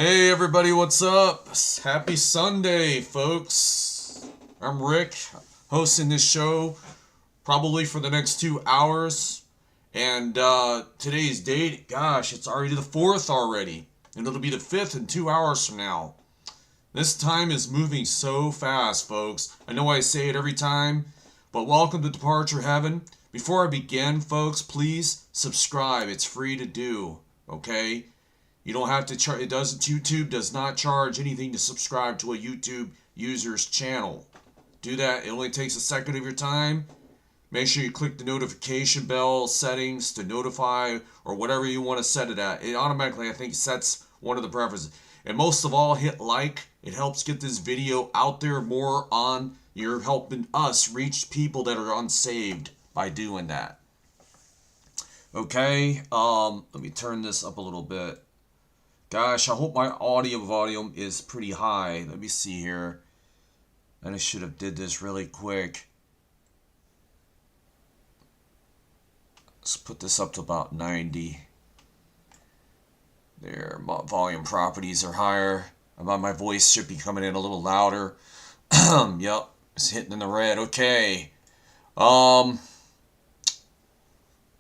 Hey everybody, what's up? Happy Sunday, folks. I'm Rick, hosting this show probably for the next 2 hours. And today's date, gosh, it's already the 4th already. And it'll be the 5th in 2 hours from now. This time is moving so fast, folks. I know I say it every time, but welcome to Departure Heaven. Before I begin, folks, please subscribe. It's free to do, okay? You don't have to charge. YouTube does not charge anything to subscribe to a YouTube user's channel. Do that. It only takes a second of your time. Make sure you click the notification bell settings to notify or whatever you want to set it at. It automatically, I think, sets one of the preferences. And most of all, hit like. It helps get this video out there more on. You're helping us reach people that are unsaved by doing that. Okay. Let me turn this up a little bit. Gosh, I hope my audio volume is pretty high. Let me see here. And I should have did this really quick. Let's put this up to about 90. There, volume properties are higher. My voice should be coming in a little louder. Yep, it's hitting in the red. Okay. Let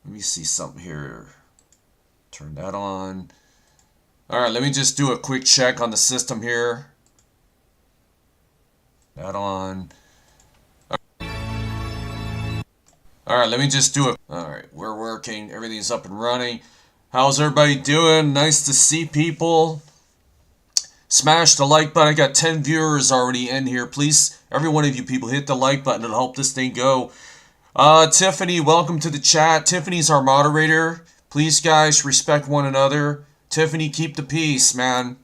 me see something here. Turn that on. Alright, let me just do a quick check on the system here. That on. Alright, let me just do it. Alright, we're working. Everything's up and running. How's everybody doing? Nice to see people. Smash the like button. I got 10 viewers already in here. Please, every one of you people, hit the like button. It'll help this thing go. Tiffany, welcome to the chat. Tiffany's our moderator. Please, guys, respect one another. Tiffany, keep the peace, man.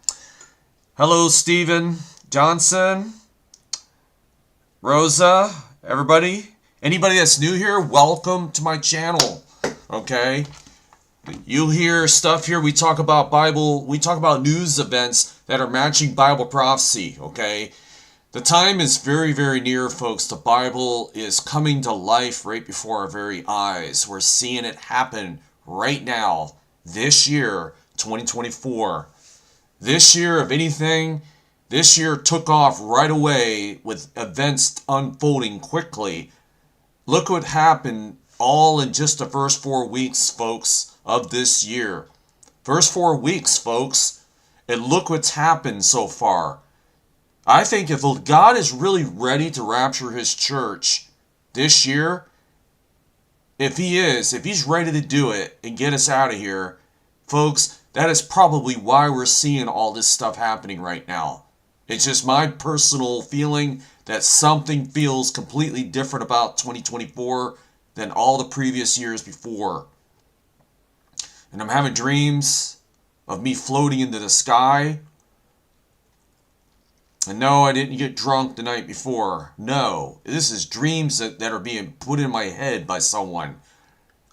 Hello, Steven Johnson, Rosa, everybody. Anybody that's new here, welcome to my channel, okay? You'll hear stuff here. We talk about Bible. We talk about news events that are matching Bible prophecy, okay? The time is very, very near, folks. The Bible is coming to life right before our very eyes. We're seeing it happen right now, this year, 2024. This year, if anything, this year took off right away with events unfolding quickly. Look what happened all in just the first 4 weeks, folks, of this year. First 4 weeks, folks, and look what's happened so far. I think if God is really ready to rapture his church this year, if he's ready to do it and get us out of here, folks, that is probably why we're seeing all this stuff happening right now. It's just my personal feeling that something feels completely different about 2024 than all the previous years before. And I'm having dreams of me floating into the sky. And no, I didn't get drunk the night before. No, this is dreams that are being put in my head by someone.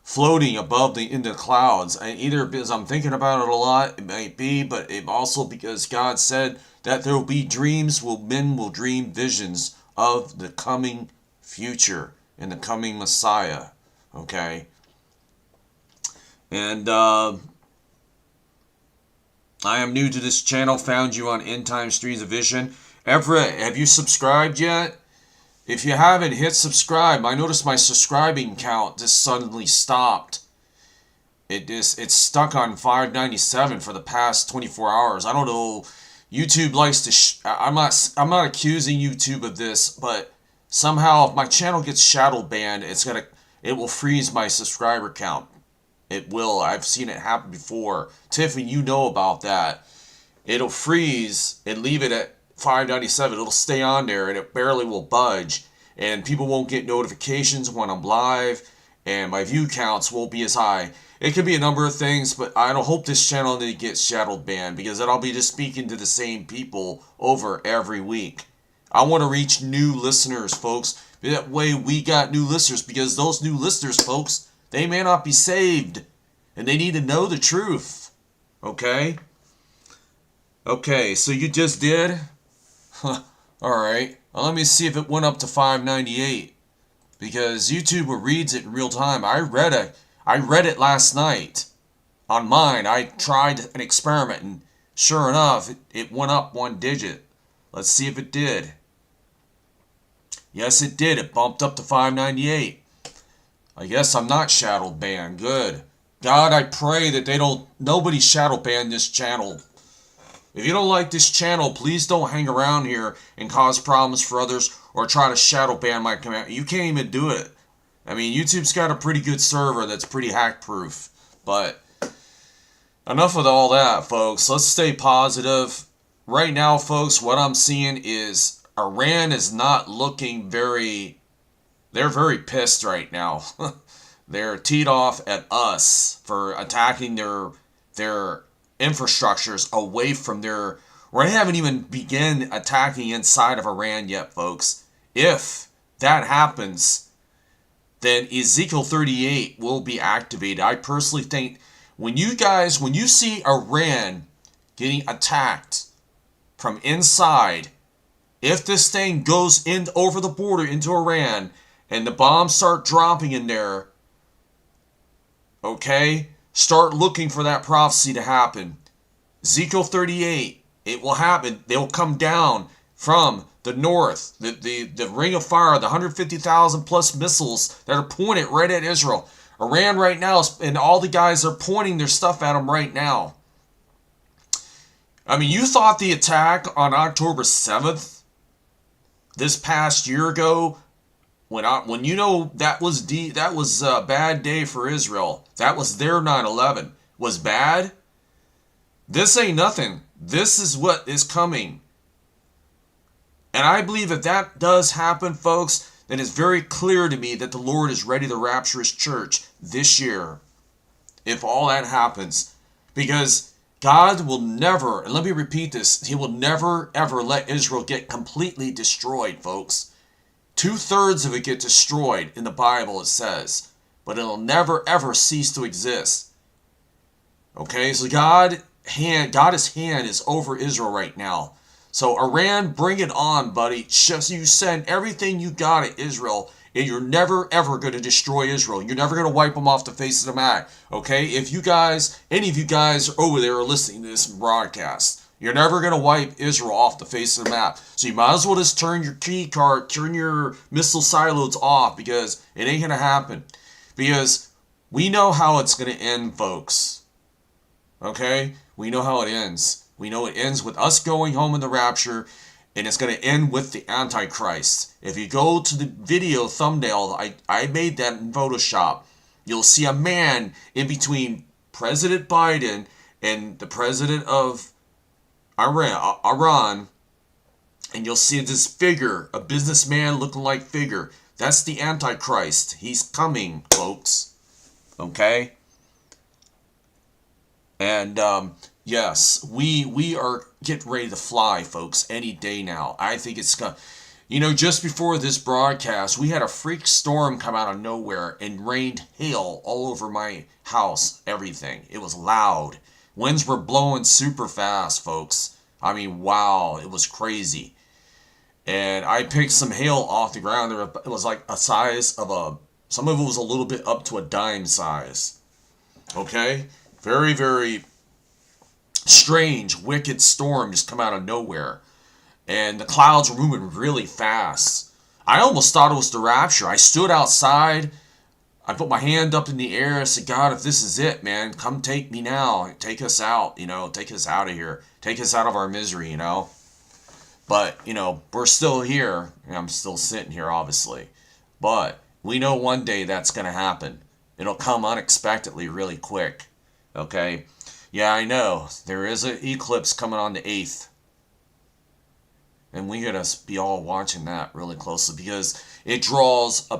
Floating above in the clouds. Either because I'm thinking about it a lot, it might be, but it also because God said that there will be dreams, men will dream visions of the coming future and the coming Messiah. Okay? And I am new to this channel, found you on End Time Streams of Vision. Everett, have you subscribed yet? If you haven't, hit subscribe. I noticed my subscribing count just suddenly stopped. It's stuck on 597 for the past 24 hours. I don't know. YouTube likes to. I'm not accusing YouTube of this, but somehow if my channel gets shadow banned, it will freeze my subscriber count. It will. I've seen it happen before. Tiffany, you know about that. It'll freeze and leave it at 597. It'll stay on there and it barely will budge, and people won't get notifications when I'm live, and my view counts won't be as high. It could be a number of things, but I don't hope this channel gets shadow banned, because then I'll be just speaking to the same people over every week. I want to reach new listeners, folks. That way we got new listeners, because those new listeners, folks, they may not be saved, and they need to know the truth. Okay? Okay, so you just did? Alright, well, let me see if it went up to 598, because YouTube reads it in real time. I read it last night on mine. I tried an experiment, and Sure enough, it went up 1 digit. Let's see if it did. Yes, it did. It bumped up to 598. I guess I'm not shadow banned. Good. God, I pray that nobody shadow ban this channel. If you don't like this channel, please don't hang around here and cause problems for others or try to shadow ban my command. You can't even do it. I mean, YouTube's got a pretty good server that's pretty hack proof. But enough of all that, folks. Let's stay positive. Right now, folks, what I'm seeing is Iran is not looking very... They're very pissed right now. They're teed off at us for attacking their infrastructures away from their... We haven't even begun attacking inside of Iran yet, folks. If that happens, then Ezekiel 38 will be activated. I personally think when you see Iran getting attacked from inside, if this thing goes in over the border into Iran and the bombs start dropping in there, okay, start looking for that prophecy to happen. Ezekiel 38, it will happen. They'll come down from the north, the ring of fire, the 150,000 plus missiles that are pointed right at Israel. Iran right now, and all the guys are pointing their stuff at them right now. I mean, you thought the attack on October 7th, this past year ago, when you know that was a bad day for Israel, that was their 9/11, was bad. This ain't nothing. This is what is coming. And I believe if that does happen, folks, then it's very clear to me that the Lord is ready to rapture his church this year. If all that happens. Because God will never, and let me repeat this, he will never ever let Israel get completely destroyed, folks. 2/3 of it get destroyed in the Bible, it says. But it'll never ever cease to exist. Okay, so God's hand is over Israel right now. So Iran, bring it on, buddy. Just you send everything you got at Israel, and you're never ever going to destroy Israel. You're never going to wipe them off the face of the map. Okay, if you guys, any of you guys are over there listening to this broadcast, you're never going to wipe Israel off the face of the map. So you might as well just turn your key card, turn your missile silos off, because it ain't going to happen. Because we know how it's going to end, folks. Okay? We know how it ends. We know it ends with us going home in the rapture, and it's going to end with the Antichrist. If you go to the video thumbnail, I made that in Photoshop. You'll see a man in between President Biden and the president of Iran, and you'll see this figure, a businessman looking like figure. That's the Antichrist. He's coming, folks. Okay? And, yes, we are getting ready to fly, folks, any day now. I think it's going to... You know, just before this broadcast, we had a freak storm come out of nowhere and rained hail all over my house, everything. It was loud. Winds were blowing super fast, folks. I mean, wow, it was crazy. And I picked some hail off the ground. It was like a size of a... Some of it was a little bit up to a dime size. Okay? Very, very strange, wicked storm just come out of nowhere. And the clouds were moving really fast. I almost thought it was the rapture. I stood outside. I put my hand up in the air. I said, God, if this is it, man, come take me now. Take us out, take us out of here. Take us out of our misery, But, we're still here. And I'm still sitting here, obviously. But we know one day that's going to happen. It'll come unexpectedly really quick. Okay? Yeah, I know. There is an eclipse coming on the 8th. And we gotta be all watching that really closely because it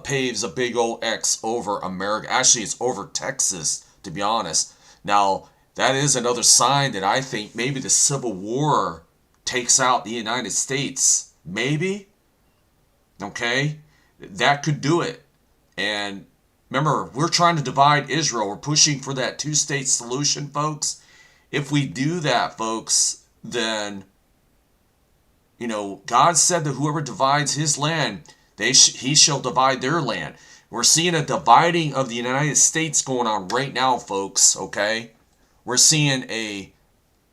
paves a big old X over America. Actually, it's over Texas, to be honest. Now, that is another sign that I think maybe the Civil War takes out the United States. Maybe. Okay? That could do it. And remember, we're trying to divide Israel. We're pushing for that two-state solution, folks. If we do that, folks, then... God said that whoever divides his land, he shall divide their land. We're seeing a dividing of the United States going on right now, folks, okay? We're seeing a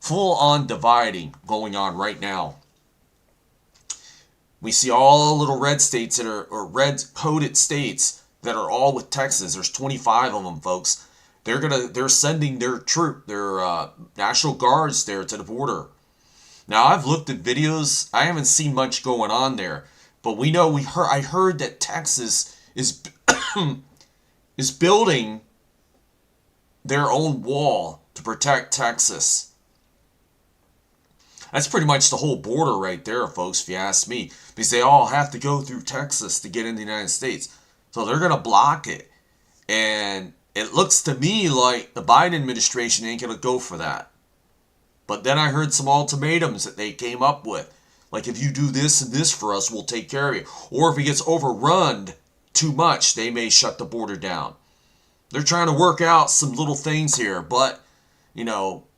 full on dividing going on right now. We see all the little red states that are, or red coded states that are all with Texas. There's 25 of them, folks. They're sending their National Guards there to the border. Now, I've looked at videos. I haven't seen much going on there, but I heard that Texas is is building their own wall to protect Texas. That's pretty much the whole border right there, folks, if you ask me, because they all have to go through Texas to get in the United States. So they're going to block it. And it looks to me like the Biden administration ain't going to go for that. But then I heard some ultimatums that they came up with. Like, if you do this and this for us, we'll take care of you. Or if it gets overrun too much, they may shut the border down. They're trying to work out some little things here. But,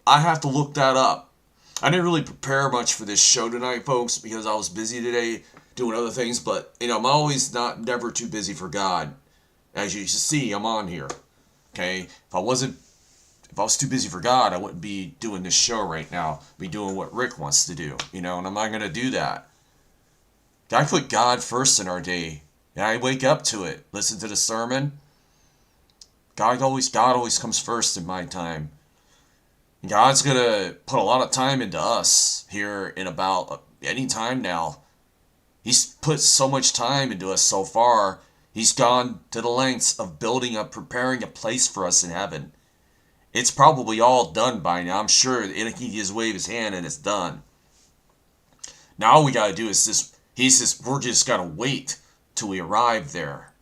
I have to look that up. I didn't really prepare much for this show tonight, folks, because I was busy today doing other things. But, I'm always never too busy for God. As you see, I'm on here. Okay? If I was too busy for God, I wouldn't be doing this show right now. I'd be doing what Rick wants to do, and I'm not going to do that. I put God first in our day, and I wake up to it. Listen to the sermon. God always comes first in my time. And God's going to put a lot of time into us here in about any time now. He's put so much time into us so far. He's gone to the lengths of preparing a place for us in heaven. It's probably all done by now. I'm sure he just wave his hand and it's done. Now all we got to do is we're just got to wait till we arrive there.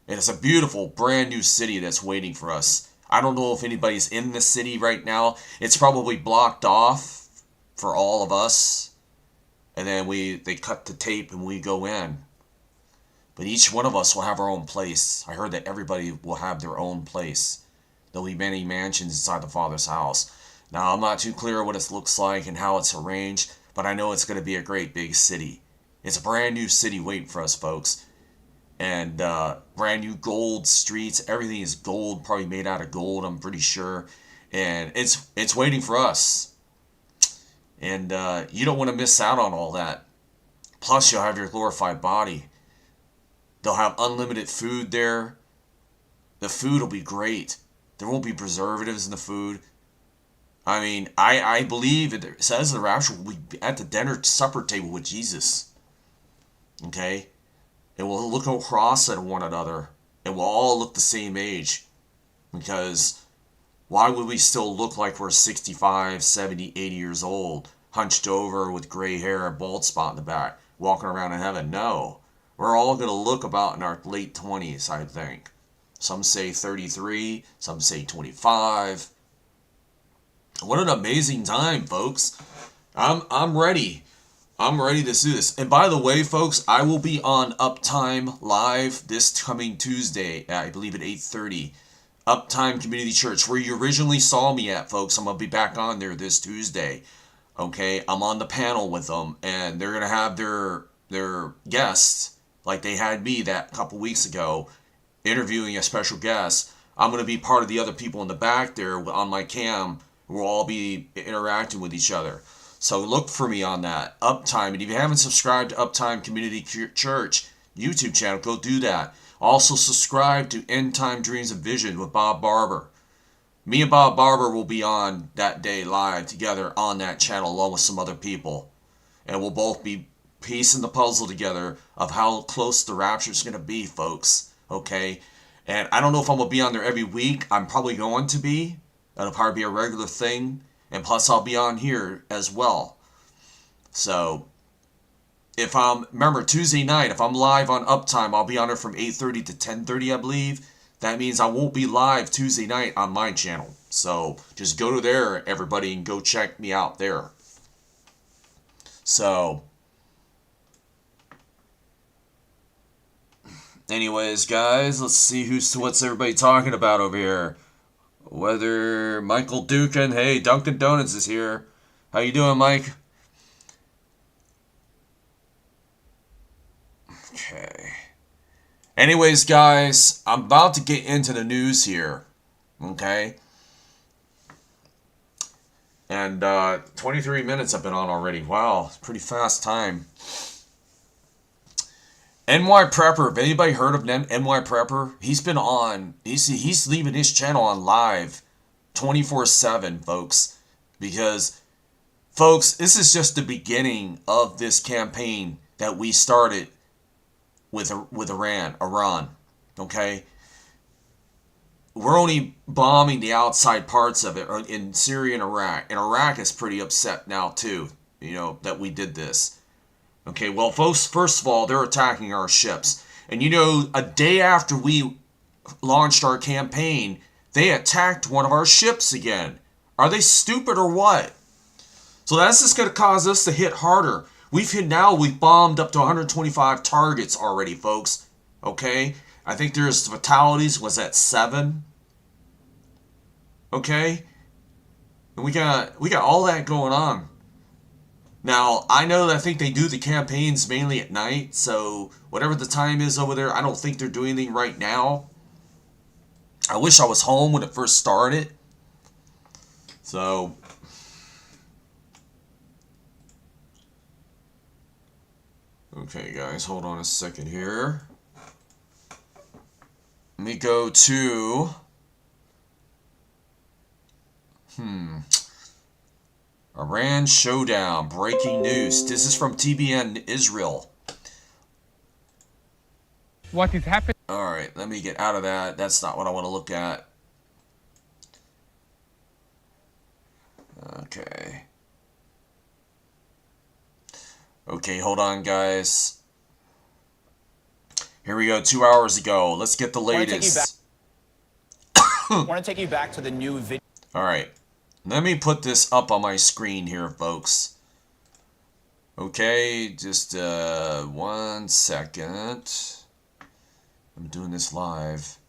And it's a beautiful, brand new city that's waiting for us. I don't know if anybody's in the city right now. It's probably blocked off for all of us. And then they cut the tape and we go in. But each one of us will have our own place. I heard that everybody will have their own place. There'll be many mansions inside the Father's house. Now, I'm not too clear what it looks like and how it's arranged, but I know it's going to be a great big city. It's a brand new city waiting for us, folks. And brand new gold streets. Everything is gold, probably made out of gold, I'm pretty sure. And it's waiting for us. And you don't want to miss out on all that. Plus, you'll have your glorified body. They'll have unlimited food there. The food will be great. There won't be preservatives in the food. I mean, I believe it says the rapture will be at the dinner supper table with Jesus. Okay? And we'll look across at one another. And we'll all look the same age. Because why would we still look like we're 65, 70, 80 years old, hunched over with gray hair, a bald spot in the back, walking around in heaven? No. We're all going to look about in our late 20s, I think. Some say 33, some say 25. What an amazing time, folks. I'm ready. I'm ready to do this. And by the way, folks, I will be on Uptime Live this coming Tuesday, I believe at 8:30. Uptime Community Church, where you originally saw me at, folks. I'm going to be back on there this Tuesday. Okay, I'm on the panel with them, and they're going to have their guests, like they had me that couple weeks ago, interviewing a special guest. I'm going to be part of the other people in the back there on my cam. We'll all be interacting with each other. So look for me on that. Uptime. And if you haven't subscribed to Uptime Community Church YouTube channel, go do that. Also subscribe to End Time Dreams and Vision with Bob Barber. Me and Bob Barber will be on that day live together on that channel along with some other people. And we'll both be piecing the puzzle together of how close the rapture is going to be, folks. Okay? And I don't know if I'm going to be on there every week. I'm probably going to be. That'll probably be a regular thing. And plus I'll be on here as well. So, remember Tuesday night, if I'm live on Uptime, I'll be on there from 8:30 to 10:30, I believe. That means I won't be live Tuesday night on my channel. So, just go to there, everybody, and go check me out there. So, anyways, guys, let's see what's everybody talking about over here. Whether Michael Dukin, hey, Dunkin' Donuts is here. How you doing, Mike? Okay. Anyways, guys, I'm about to get into the news here. Okay? And 23 minutes I've been on already. Wow, it's pretty fast time. NY Prepper. Have anybody heard of NY Prepper? He's been on. He's leaving his channel on live 24/7, folks. Because, folks, this is just the beginning of this campaign that we started with Iran. Okay? We're only bombing the outside parts of it in Syria and Iraq. And Iraq is pretty upset now, too, that we did this. Okay, well, folks, first of all, they're attacking our ships. And, a day after we launched our campaign, they attacked one of our ships again. Are they stupid or what? So that's just going to cause us to hit harder. We've bombed up to 125 targets already, folks. Okay? I think there's fatalities was at 7. Okay? And we got all that going on. Now, I know that I think they do the campaigns mainly at night, so whatever the time is over there, I don't think they're doing anything right now. I wish I was home when it first started. So, okay, guys, hold on a second here. Let me go to... Iran showdown, breaking news. This is from TBN Israel. What is happening? Alright, let me get out of that. That's not what I want to look at. Okay. Okay, hold on, guys. Here we go, 2 hours ago. Let's get the latest. I want to take you back to the new video. Alright. Let me put this up on my screen here, folks. Okay, just 1 second. I'm doing this live.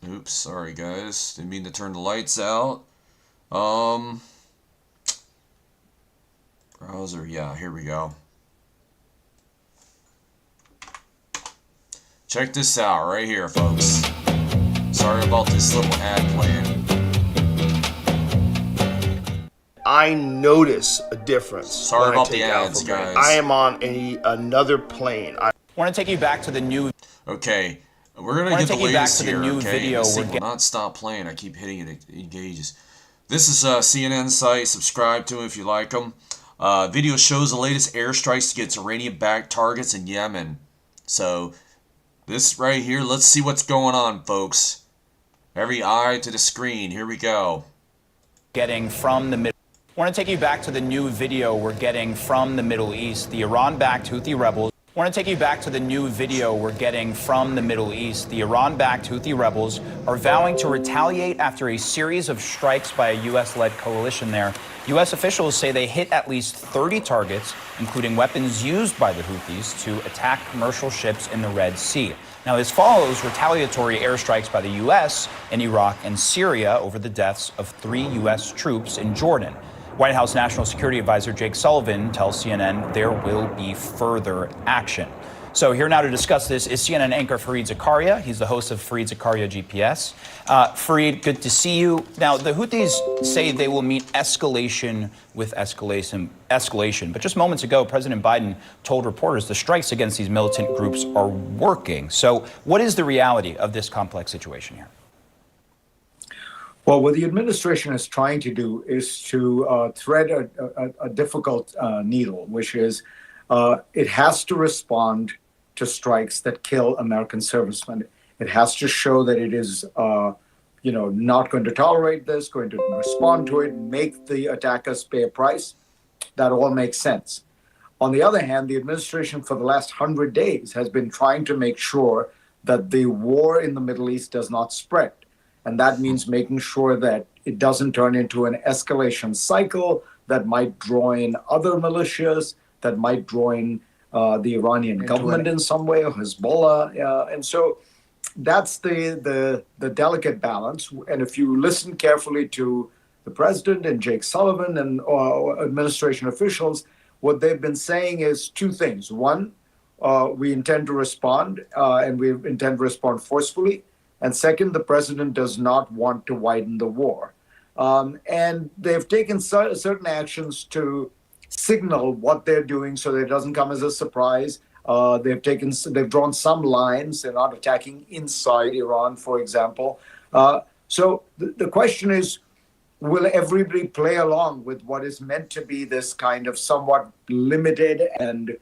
Oops, sorry guys. Didn't mean to turn the lights out. Browser, yeah, here we go. Check this out right here, folks. Sorry about this little ad playing. I notice a difference. Sorry about the ads, guys. I am on another plane. I want to take you back to the new. Okay, we're gonna get the latest here. New okay, video this thing will not stop playing. I keep hitting it. It engages. This is a CNN site. Subscribe to them if you like them. Video shows the latest airstrikes against Iranian-backed targets in Yemen. So. This right here, let's see what's going on, folks. Every eye to the screen. Here we go. Getting from the Middle. I want to take you back to the new video we're getting from the Middle East. The Iran-backed Houthi rebels. I want to take you back to the new video we're getting from the Middle East. The Iran-backed Houthi rebels are vowing to retaliate after a series of strikes by a U.S.-led coalition there. U.S. officials say they hit at least 30 targets, including weapons used by the Houthis to attack commercial ships in the Red Sea. Now, this follows retaliatory airstrikes by the U.S. in Iraq and Syria over the deaths of 3 U.S. troops in Jordan. White House National Security Advisor Jake Sullivan tells CNN there will be further action. So here now to discuss this is CNN anchor Fareed Zakaria. He's the host of Fareed Zakaria GPS. Fareed, good to see you. Now, the Houthis say they will meet escalation with escalation. But just moments ago, President Biden told reporters the strikes against these militant groups are working. So what is the reality of this complex situation here? Well, what the administration is trying to do is to thread a difficult needle, which is it has to respond to strikes that kill American servicemen. It has to show that it is, not going to tolerate this, going to respond to it, make the attackers pay a price. That all makes sense. On the other hand, the administration for the last 100 days has been trying to make sure that the war in the Middle East does not spread. And that means making sure that it doesn't turn into an escalation cycle that might draw in other militias, that might draw in the Iranian government in some way, or Hezbollah. And so that's the delicate balance. And if you listen carefully to the president and Jake Sullivan and administration officials, what they've been saying is 2 things. One, we intend to respond, and we intend to respond forcefully. And second, the president does not want to widen the war. And they've taken certain actions to signal what they're doing so that it doesn't come as a surprise. They've drawn some lines. They're not attacking inside Iran, for example. So the question is, will everybody play along with what is meant to be this kind of somewhat limited and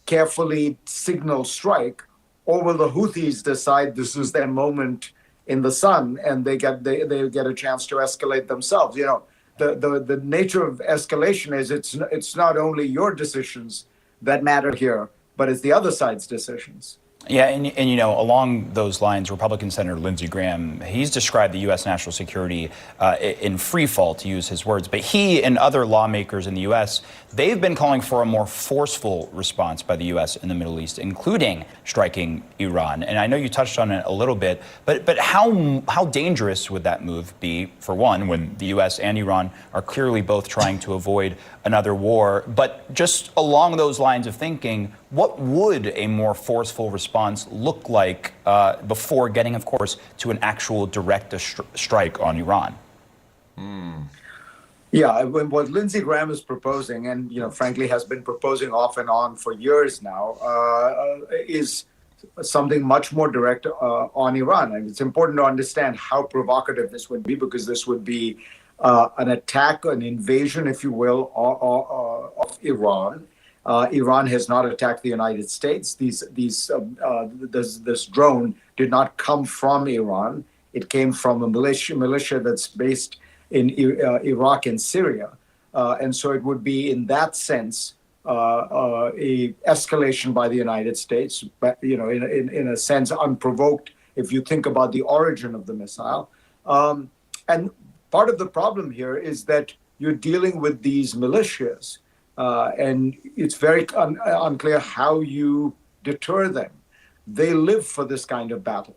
carefully signaled strike, or will the Houthis decide this is their moment in the sun and they get a chance to escalate themselves? You know, the nature of escalation is it's not only your decisions that matter here, but it's the other side's decisions. Yeah, and you know, along those lines, Republican Senator Lindsey Graham, he's described the U.S. national security in free fall, to use his words. But he and other lawmakers in the U.S., they've been calling for a more forceful response by the U.S. in the Middle East, including striking Iran. And I know you touched on it a little bit, but how dangerous would that move be, for one, when the U.S. and Iran are clearly both trying to avoid another war? But just along those lines of thinking, what would a more forceful response look like before getting, of course, to an actual direct strike on Iran? Yeah, what Lindsey Graham is proposing, and frankly has been proposing off and on for years now, is something much more direct on Iran. And it's important to understand how provocative this would be, because this would be an attack, an invasion, if you will, of Iran. Iran has not attacked the United States. This drone did not come from Iran. It came from a militia that's based in Iraq and Syria. And so it would be, in that sense, a escalation by the United States, but in a sense unprovoked, if you think about the origin of the missile. And part of the problem here is that you're dealing with these militias, and it's very unclear how you deter them. They live for this kind of battle.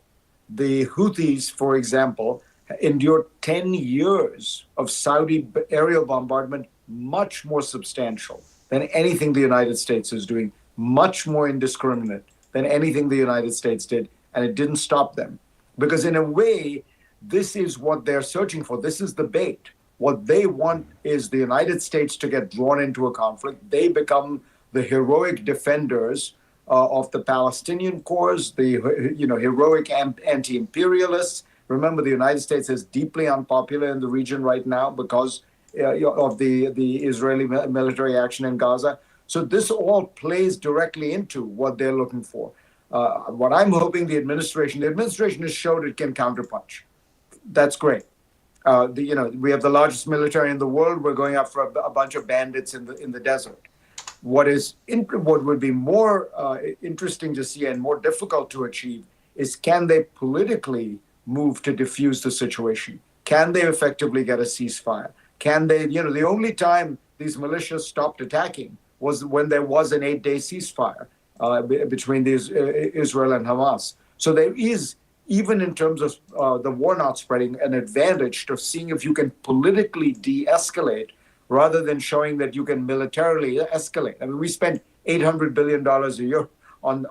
The Houthis, for example, endured 10 years of Saudi aerial bombardment, much more substantial than anything the United States is doing, much more indiscriminate than anything the United States did, and it didn't stop them. Because in a way, this is what they're searching for. This is the bait. What they want is the United States to get drawn into a conflict. They become the heroic defenders of the Palestinian cause, the heroic anti-imperialists. Remember, the United States is deeply unpopular in the region right now because of the Israeli military action in Gaza. So this all plays directly into what they're looking for. What I'm hoping the administration has showed it can counterpunch. That's great. We have the largest military in the world. We're going after a bunch of bandits in the desert. What would be more interesting to see and more difficult to achieve is, can they politically move to diffuse the situation? Can they effectively get a ceasefire? Can they, the only time these militias stopped attacking was when there was an 8-day ceasefire between Israel and Hamas. So there is, even in terms of the war not spreading, an advantage to seeing if you can politically de-escalate rather than showing that you can militarily escalate. I mean, we spend $800 billion a year on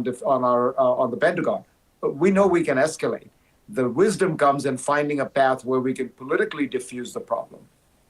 the Pentagon. But we know we can escalate. The wisdom comes in finding a path where we can politically diffuse the problem.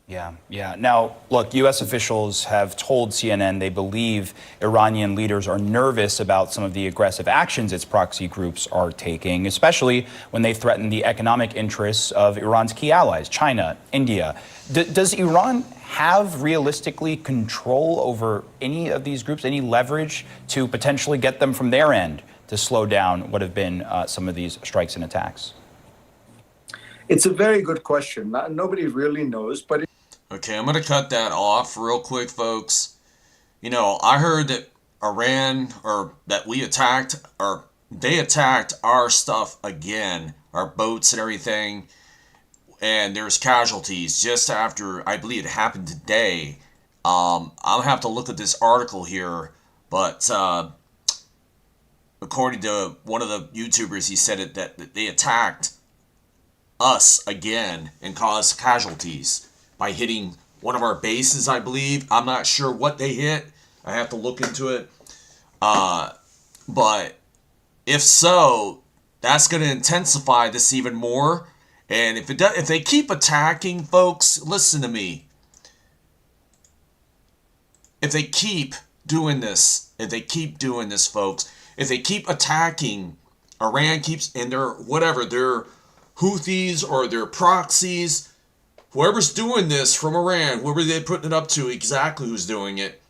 Yeah. Now, look, U.S. officials have told CNN they believe Iranian leaders are nervous about some of the aggressive actions its proxy groups are taking, especially when they threaten the economic interests of Iran's key allies, China, India. Does Iran have realistically control over any of these groups, any leverage to potentially get them from their end to slow down what have been some of these strikes and attacks? It's a very good question. Nobody really knows, but okay, I'm going to cut that off real quick, folks. I heard that Iran, or that we attacked, or they attacked our stuff again, our boats and everything, and there's casualties just after, I believe it happened today. I'll have to look at this article here, but according to one of the YouTubers, he said that they attacked us again and caused casualties by hitting one of our bases, I believe. I'm not sure what they hit. I have to look into it. But if so, that's going to intensify this even more. And if they keep attacking, folks, listen to me. If they keep doing this, folks, if they keep attacking, Iran keeps, and their Houthis or their proxies, whoever's doing this from Iran, whoever they're putting it up to, exactly who's doing it,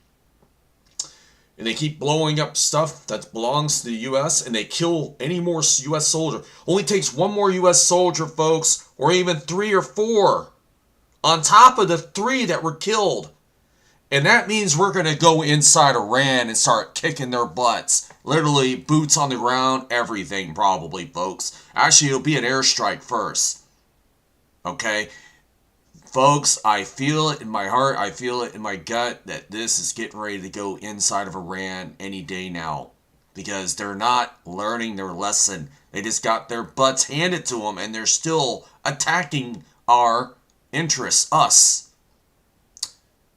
and they keep blowing up stuff that belongs to the U.S., and they kill any more U.S. soldier. Only takes one more U.S. soldier, folks, or even 3 or 4, on top of the 3 that were killed. And that means we're going to go inside Iran and start kicking their butts. Literally, boots on the ground, everything probably, folks. Actually, it'll be an airstrike first. Okay? Folks, I feel it in my heart, I feel it in my gut that this is getting ready to go inside of Iran any day now. Because they're not learning their lesson. They just got their butts handed to them, and they're still attacking our interests, us.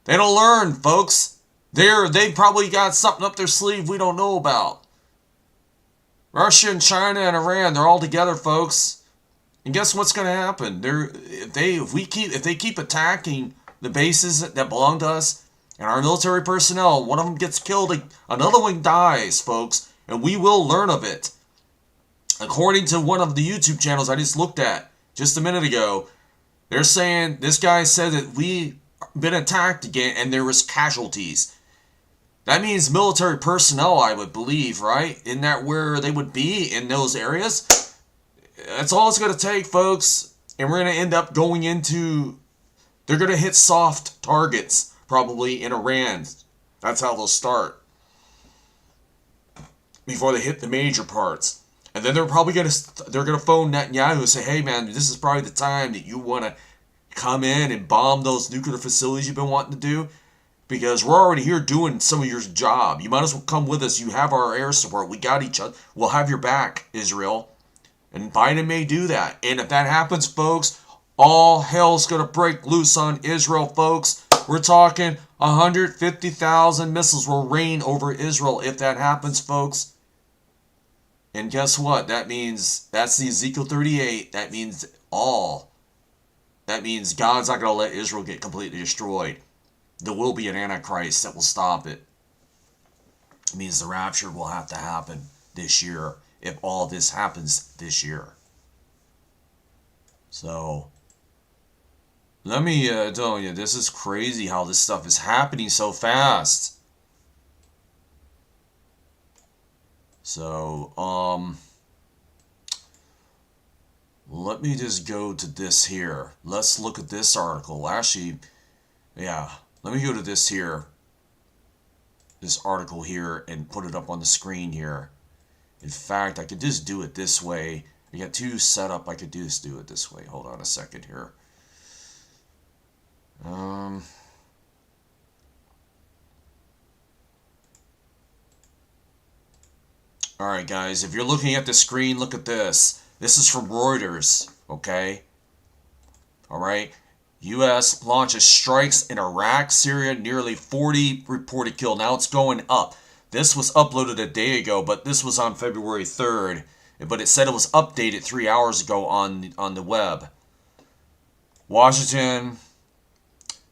They don't learn, folks. They probably got something up their sleeve we don't know about. Russia and China and Iran, they're all together, folks. And guess what's going to happen? If they keep attacking the bases that belong to us and our military personnel, one of them gets killed, another one dies, folks, and we will learn of it. According to one of the YouTube channels I just looked at just a minute ago, they're saying, this guy said that we been attacked again and there was casualties. That means military personnel, I would believe, right? Isn't that where they would be, in those areas? That's all it's going to take, folks. And we're going to end up going into... They're going to hit soft targets, probably, in Iran. That's how they'll start. Before they hit the major parts. And then they're probably going to phone Netanyahu and say, hey, man, this is probably the time that you want to come in and bomb those nuclear facilities you've been wanting to do, because we're already here doing some of your job. You might as well come with us. You have our air support. We got each other. We'll have your back, Israel. And Biden may do that. And if that happens, folks, all hell's going to break loose on Israel, folks. We're talking 150,000 missiles will rain over Israel if that happens, folks. And guess what? That means, that's the Ezekiel 38. That means all. That means God's not going to let Israel get completely destroyed. There will be an Antichrist that will stop it. It means the rapture will have to happen this year if all this happens this year. So, let me tell you, this is crazy how this stuff is happening so fast. So, let me just go to this here. Let's look at this article. Actually, yeah, let me go to this here. This article here and put it up on the screen here. In fact, I could just do it this way. I got 2 set up. I could just do it this way. Hold on a second here. Alright, guys. If you're looking at the screen, look at this. This is from Reuters, okay? Alright? U.S. launches strikes in Iraq, Syria, nearly 40 reported killed. Now it's going up. This was uploaded a day ago, but this was on February 3rd. But it said it was updated 3 hours ago on the web. Washington,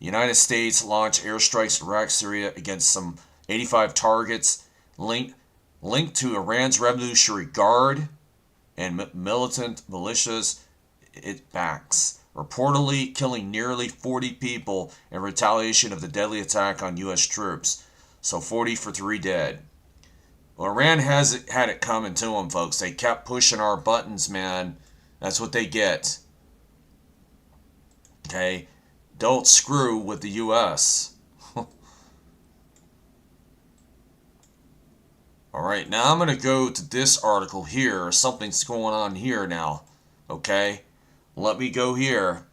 United States launched airstrikes in Iraq, Syria against some 85 targets linked to Iran's Revolutionary Guard and militant militias it backs, reportedly killing nearly 40 people in retaliation of the deadly attack on U.S. troops. So 40 for 3 dead. Well, Iran had it coming to them, folks. They kept pushing our buttons, man. That's what they get. Okay? Don't screw with the U.S. Alright, now I'm going to go to this article here. Something's going on here now. Okay? Let me go here.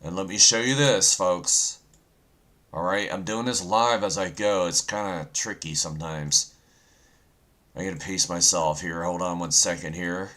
And let me show you this, folks. Alright, I'm doing this live as I go. It's kind of tricky sometimes. I gotta pace myself here. Hold on 1 second here.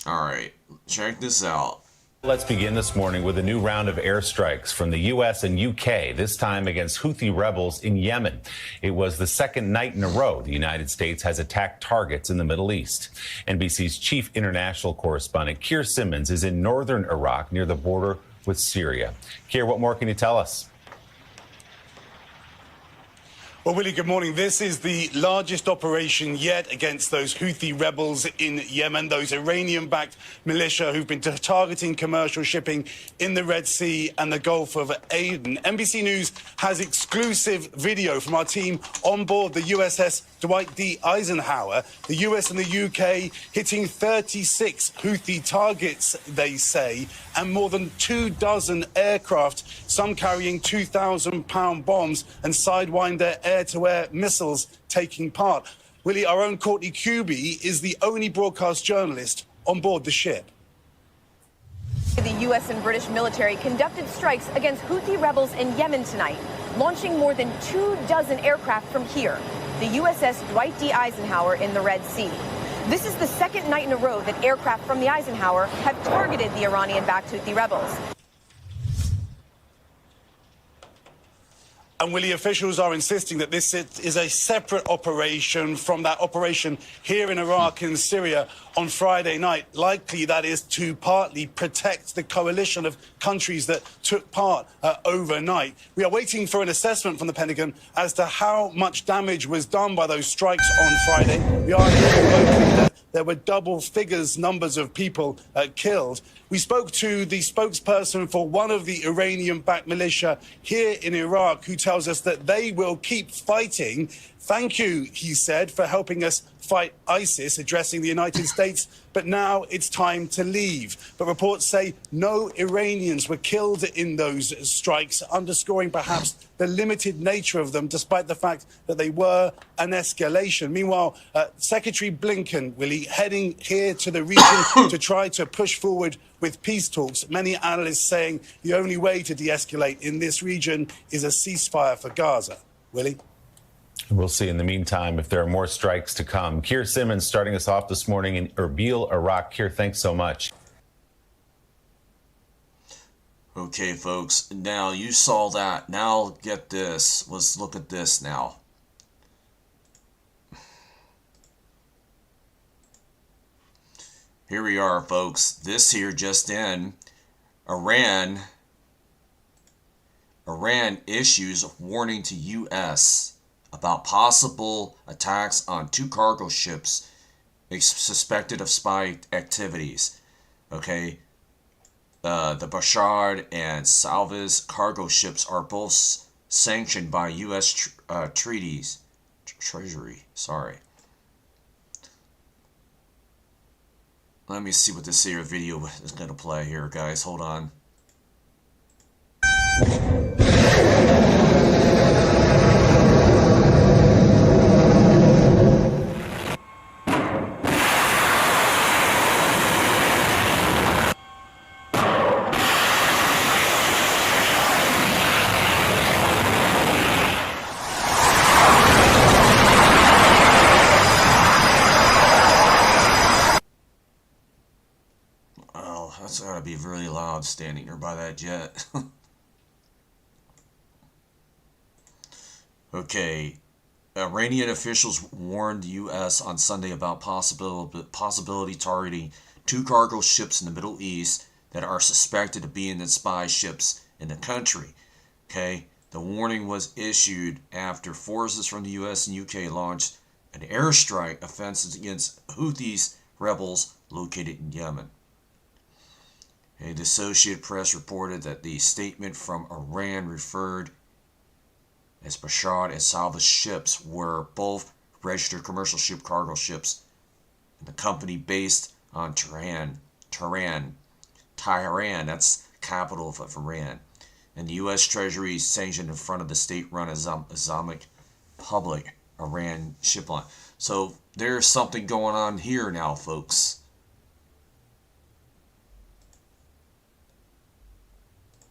Alright, check this out. Let's begin this morning with a new round of airstrikes from the U.S. and U.K., this time against Houthi rebels in Yemen. It was the second night in a row the United States has attacked targets in the Middle East. NBC's chief international correspondent, Keir Simmons, is in northern Iraq near the border with Syria. Keir, what more can you tell us? Well, Willie, good morning. This is the largest operation yet against those Houthi rebels in Yemen, those Iranian-backed militia who've been targeting commercial shipping in the Red Sea and the Gulf of Aden. NBC News has exclusive video from our team on board the USS Dwight D. Eisenhower. The US and the UK hitting 36 Houthi targets, they say, and more than 24 aircraft, some carrying 2,000-pound bombs and Sidewinder air-to-air missiles taking part. Willie, our own Courtney Kuby is the only broadcast journalist on board the ship. The U.S. and British military conducted strikes against Houthi rebels in Yemen tonight, launching more than 24 aircraft from here, the USS Dwight D. Eisenhower in the Red Sea. This is the second night in a row that aircraft from the Eisenhower have targeted the Iranian-backed Houthi rebels. And Willie, officials are insisting that this is a separate operation from that operation here in Iraq and Syria on Friday night. Likely that is to partly protect the coalition of countries that took part overnight. We are waiting for an assessment from the Pentagon as to how much damage was done by those strikes on Friday. We are hearing that there were double figures numbers of people killed. We spoke to the spokesperson for one of the Iranian-backed militia here in Iraq, who tells us that they will keep fighting. Thank you, he said, for helping us fight ISIS, addressing the United States. But now it's time to leave. But reports say no Iranians were killed in those strikes, underscoring perhaps the limited nature of them, despite the fact that they were an escalation. Meanwhile, Secretary Blinken, Willie, heading here to the region to try to push forward with peace talks. Many analysts saying the only way to de-escalate in this region is a ceasefire for Gaza. Willie? We'll see in the meantime if there are more strikes to come. Keir Simmons starting us off this morning in Erbil, Iraq. Keir, thanks so much. Okay, folks. Now, you saw that. Now, get this. Let's look at this now. Here we are, folks. This here just in. Iran issues a warning to U.S. about possible attacks on 2 cargo ships suspected of spy activities. Okay, the Bashar and Salvas cargo ships are both sanctioned by U.S. Treasury. Sorry. Let me see what this here video is going to play here, guys. Hold on. That's gotta be really loud standing here by that jet. Okay. Iranian officials warned the U.S. on Sunday about possibility targeting 2 cargo ships in the Middle East that are suspected of being the spy ships in the country. Okay. The warning was issued after forces from the U.S. and U.K. launched an airstrike offensive against Houthis rebels located in Yemen. The Associated Press reported that the statement from Iran referred as Bashar and Salvas ships were both registered commercial ship cargo ships, and the company based on Tehran, that's capital of Iran, and the U.S. Treasury sanctioned in front of the state-run Islamic Republic Iran ship line. So there's something going on here now, folks.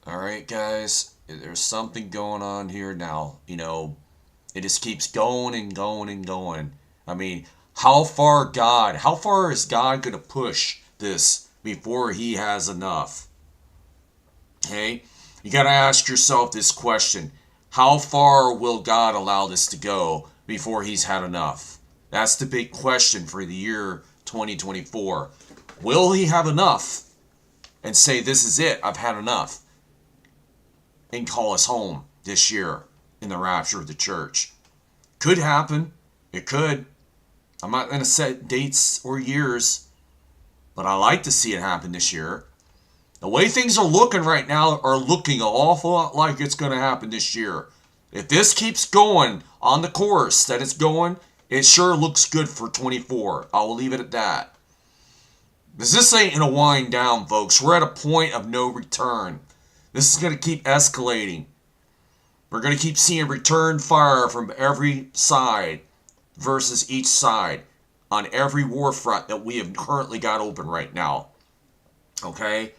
Alright, guys, there's something going on here now. You know, it just keeps going and going and going. I mean, how far is God going to push this before he has enough? Okay? You got to ask yourself this question. How far will God allow this to go before he's had enough? That's the big question for the year 2024. Will he have enough and say, this is it, I've had enough, and call us home this year in the rapture of the church? Could happen. It could. I'm not going to set dates or years, but I like to see it happen this year. The way things are looking right now are looking an awful lot like it's going to happen this year. If this keeps going on the course that it's going, it sure looks good for 24. I will leave it at that. Because this ain't a wind down, folks. We're at a point of no return. This is going to keep escalating. We're going to keep seeing return fire from every side versus each side on every war front that we have currently got open right now. Okay?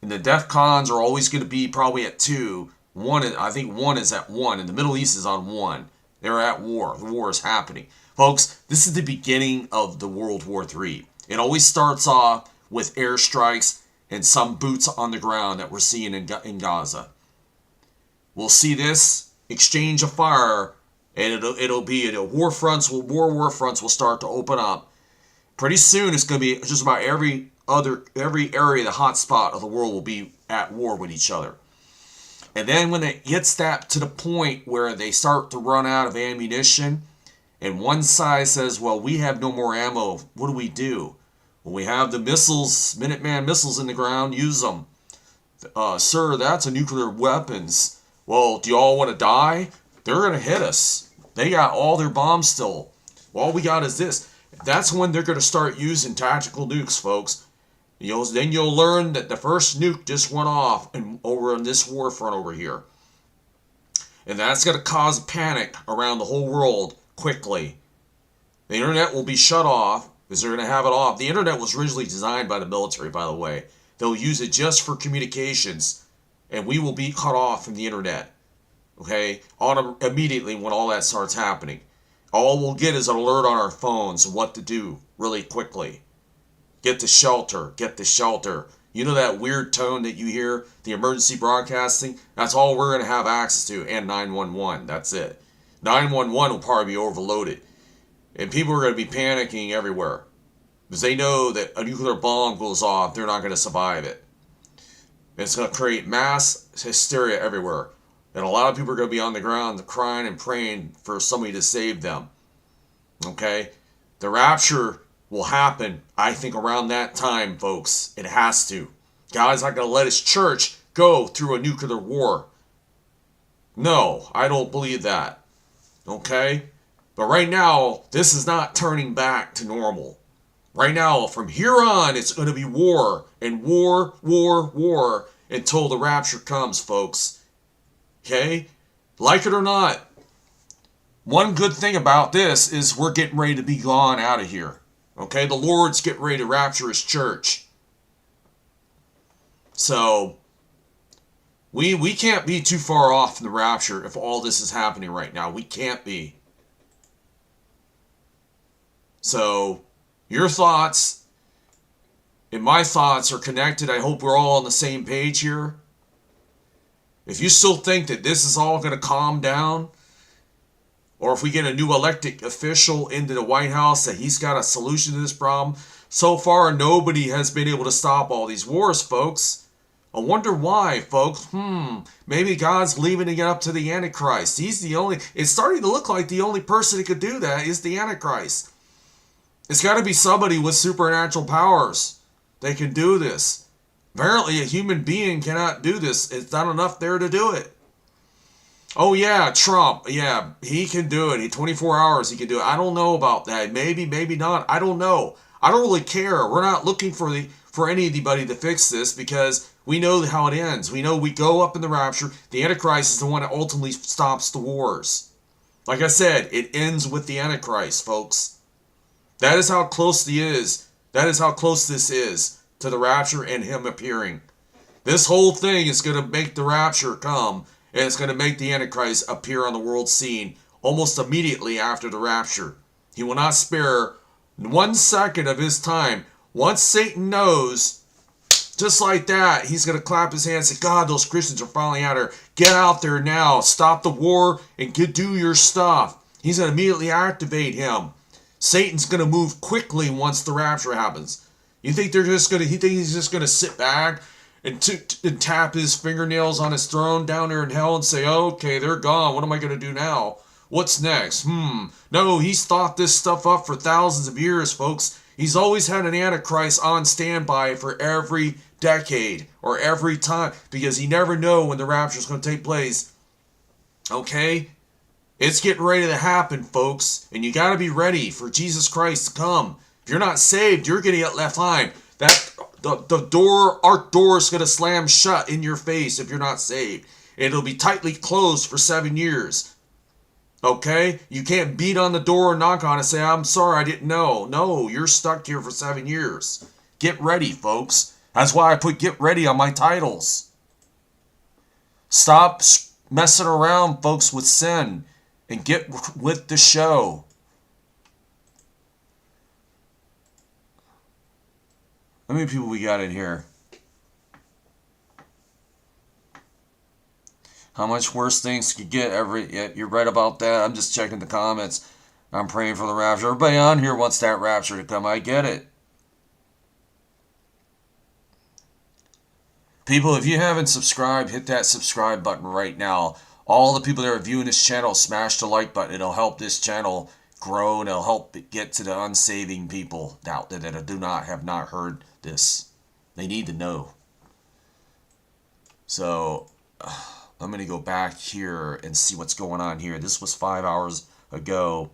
And the DEF CONs are always going to be probably at 2. I think one is at 1, and the Middle East is on 1. They're at war. The war is happening. Folks, this is the beginning of the World War III. It always starts off with airstrikes and some boots on the ground that we're seeing in Gaza. We'll see this exchange of fire, and it'll be war fronts will start to open up. Pretty soon, it's going to be just about every area, the hot spot of the world will be at war with each other. And then when it gets that to the point where they start to run out of ammunition, and one side says, well, we have no more ammo, what do? Well, we have the missiles, Minuteman missiles in the ground, use them. Sir, that's a nuclear weapons. Well, do y'all want to die? They're going to hit us. They got all their bombs still. All we got is this. That's when they're going to start using tactical nukes, folks. Then you'll learn that the first nuke just went off over on this war front over here. And that's going to cause panic around the whole world quickly. The internet will be shut off because they're going to have it off. The internet was originally designed by the military, by the way. They'll use it just for communications, and we will be cut off from the internet. Okay? Immediately when all that starts happening. All we'll get is an alert on our phones of what to do really quickly. Get to shelter. Get to shelter. You know that weird tone that you hear, the emergency broadcasting? That's all we're going to have access to, and 911. That's it. 911 will probably be overloaded. And people are going to be panicking everywhere. Because they know that a nuclear bomb goes off, they're not going to survive it. And it's going to create mass hysteria everywhere. And a lot of people are going to be on the ground crying and praying for somebody to save them. Okay? The rapture will happen, I think, around that time, folks. It has to. God's not going to let his church go through a nuclear war. No, I don't believe that. Okay? But right now, this is not turning back to normal. Right now, from here on, it's going to be war. And war, war, war until the rapture comes, folks. Okay? Like it or not, one good thing about this is we're getting ready to be gone out of here. Okay? The Lord's getting ready to rapture his church. So, we can't be too far off from the rapture if all this is happening right now. We can't be. So, your thoughts and my thoughts are connected. I hope we're all on the same page here. If you still think that this is all going to calm down, or if we get a new elected official into the White House that he's got a solution to this problem, so far nobody has been able to stop all these wars, folks. I wonder why, folks. Maybe God's leaving it up to the Antichrist. It's starting to look like the only person that could do that is the Antichrist. It's got to be somebody with supernatural powers. They can do this. Apparently, a human being cannot do this. It's not enough there to do it. Oh, yeah, Trump. Yeah, he can do it. 24 hours, he can do it. I don't know about that. Maybe, maybe not. I don't know. I don't really care. We're not looking for anybody to fix this because we know how it ends. We know we go up in the rapture. The Antichrist is the one that ultimately stops the wars. Like I said, it ends with the Antichrist, folks. That is how close he is. That is how close this is to the rapture and him appearing. This whole thing is going to make the rapture come, and it's going to make the Antichrist appear on the world scene almost immediately after the rapture. He will not spare 1 second of his time. Once Satan knows Just like that, he's going to clap his hands and say, God, those Christians are finally out here. Get out there now. Stop the war and do your stuff. He's going to immediately activate him. Satan's going to move quickly once the rapture happens. You think they're just going to, he think he's just going to sit back and tap his fingernails on his throne down there in hell and say, okay, they're gone. What am I going to do now? What's next? No, he's thought this stuff up for thousands of years, folks. He's always had an Antichrist on standby for every decade or every time because he never know when the rapture is going to take place. Okay? It's getting ready to happen, folks. And you got to be ready for Jesus Christ to come. If you're not saved, you're going to get left behind. Our door is going to slam shut in your face if you're not saved. It'll be tightly closed for 7 years. Okay? You can't beat on the door or knock on it and say, I'm sorry, I didn't know. No, you're stuck here for 7 years. Get ready, folks. That's why I put get ready on my titles. Stop messing around, folks, with sin and get with the show. How many people we got in here? How much worse things could get you're right about that. I'm just checking the comments. I'm praying for the rapture. Everybody on here wants that rapture to come. I get it. People, if you haven't subscribed, hit that subscribe button right now. All the people that are viewing this channel, smash the like button. It'll help this channel grow and it'll help it get to the unsaving people out there that have not heard this. They need to know. So I'm going to go back here and see what's going on here. This was 5 hours ago.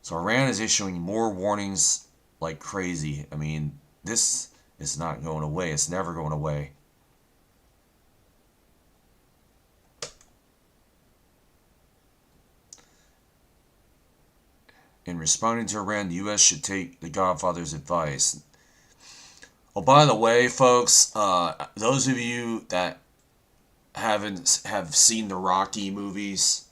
So Iran is issuing more warnings like crazy. I mean, this is not going away. It's never going away. In responding to Iran, the U.S. should take the Godfather's advice. Oh, by the way, folks, those of you that have seen the Rocky movies,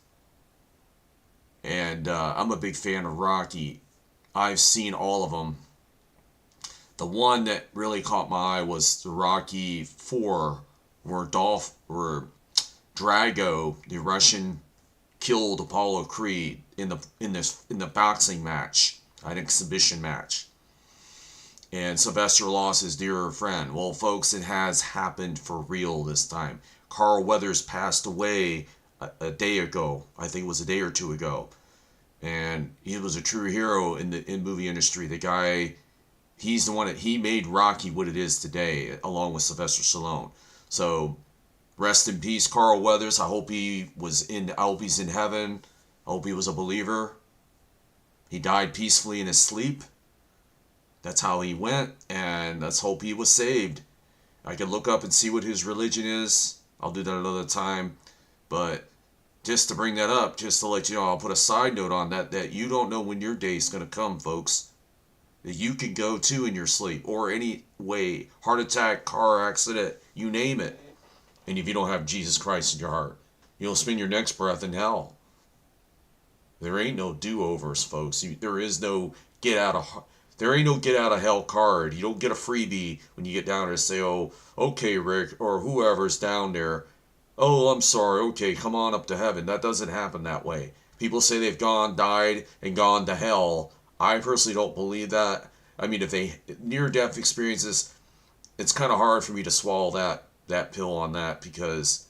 and I'm a big fan of Rocky. I've seen all of them. The one that really caught my eye was the Rocky 4, where Drago, the Russian, killed Apollo Creed in the boxing match, an exhibition match. And Sylvester lost his dear friend. Well, folks, it has happened for real this time. Carl Weathers passed away a day ago. I think it was a day or two ago. And he was a true hero in the movie industry. The guy, he's the one that he made Rocky what it is today, along with Sylvester Stallone. So rest in peace, Carl Weathers. I hope he's in heaven. I hope he was a believer. He died peacefully in his sleep. That's how he went, and let's hope he was saved. I can look up and see what his religion is. I'll do that another time. But just to bring that up, just to let you know, I'll put a side note on that you don't know when your day is going to come, folks. That you can go to in your sleep, or any way, heart attack, car accident, you name it. And if you don't have Jesus Christ in your heart, you'll spend your next breath in hell. There ain't no do-overs, folks. There ain't no get out of hell card. You don't get a freebie when you get down there and say, oh, okay, Rick, or whoever's down there. Oh, I'm sorry. Okay, come on up to heaven. That doesn't happen that way. People say they've died, and gone to hell. I personally don't believe that. I mean, if they near-death experiences, it's kind of hard for me to swallow that pill on that, because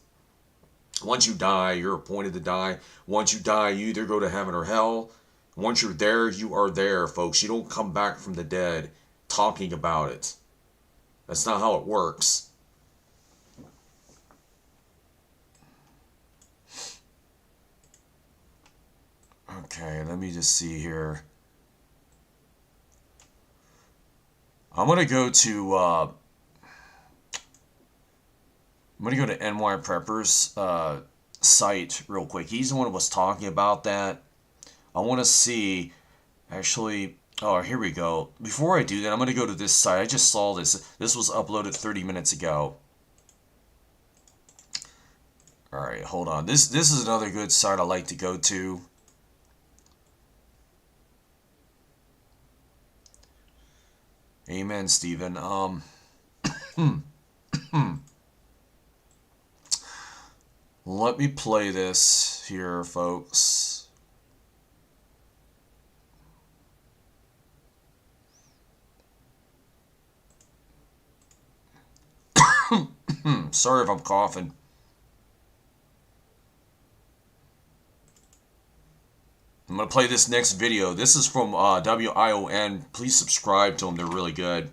once you die, you're appointed to die. Once you die, you either go to heaven or hell. Once you're there, you are there, folks. You don't come back from the dead talking about it. That's not how it works. Okay, let me just see here. I'm gonna go to NY Prepper's site real quick. He's the one who was talking about that. I want to see, actually, oh, here we go. Before I do that, I'm going to go to this site. I just saw this. This was uploaded 30 minutes ago. All right, hold on. This is another good site I like to go to. Amen, Stephen. Let me play this here, folks. Sorry if I'm coughing. I'm going to play this next video. This is from WION. Please subscribe to them. They're really good.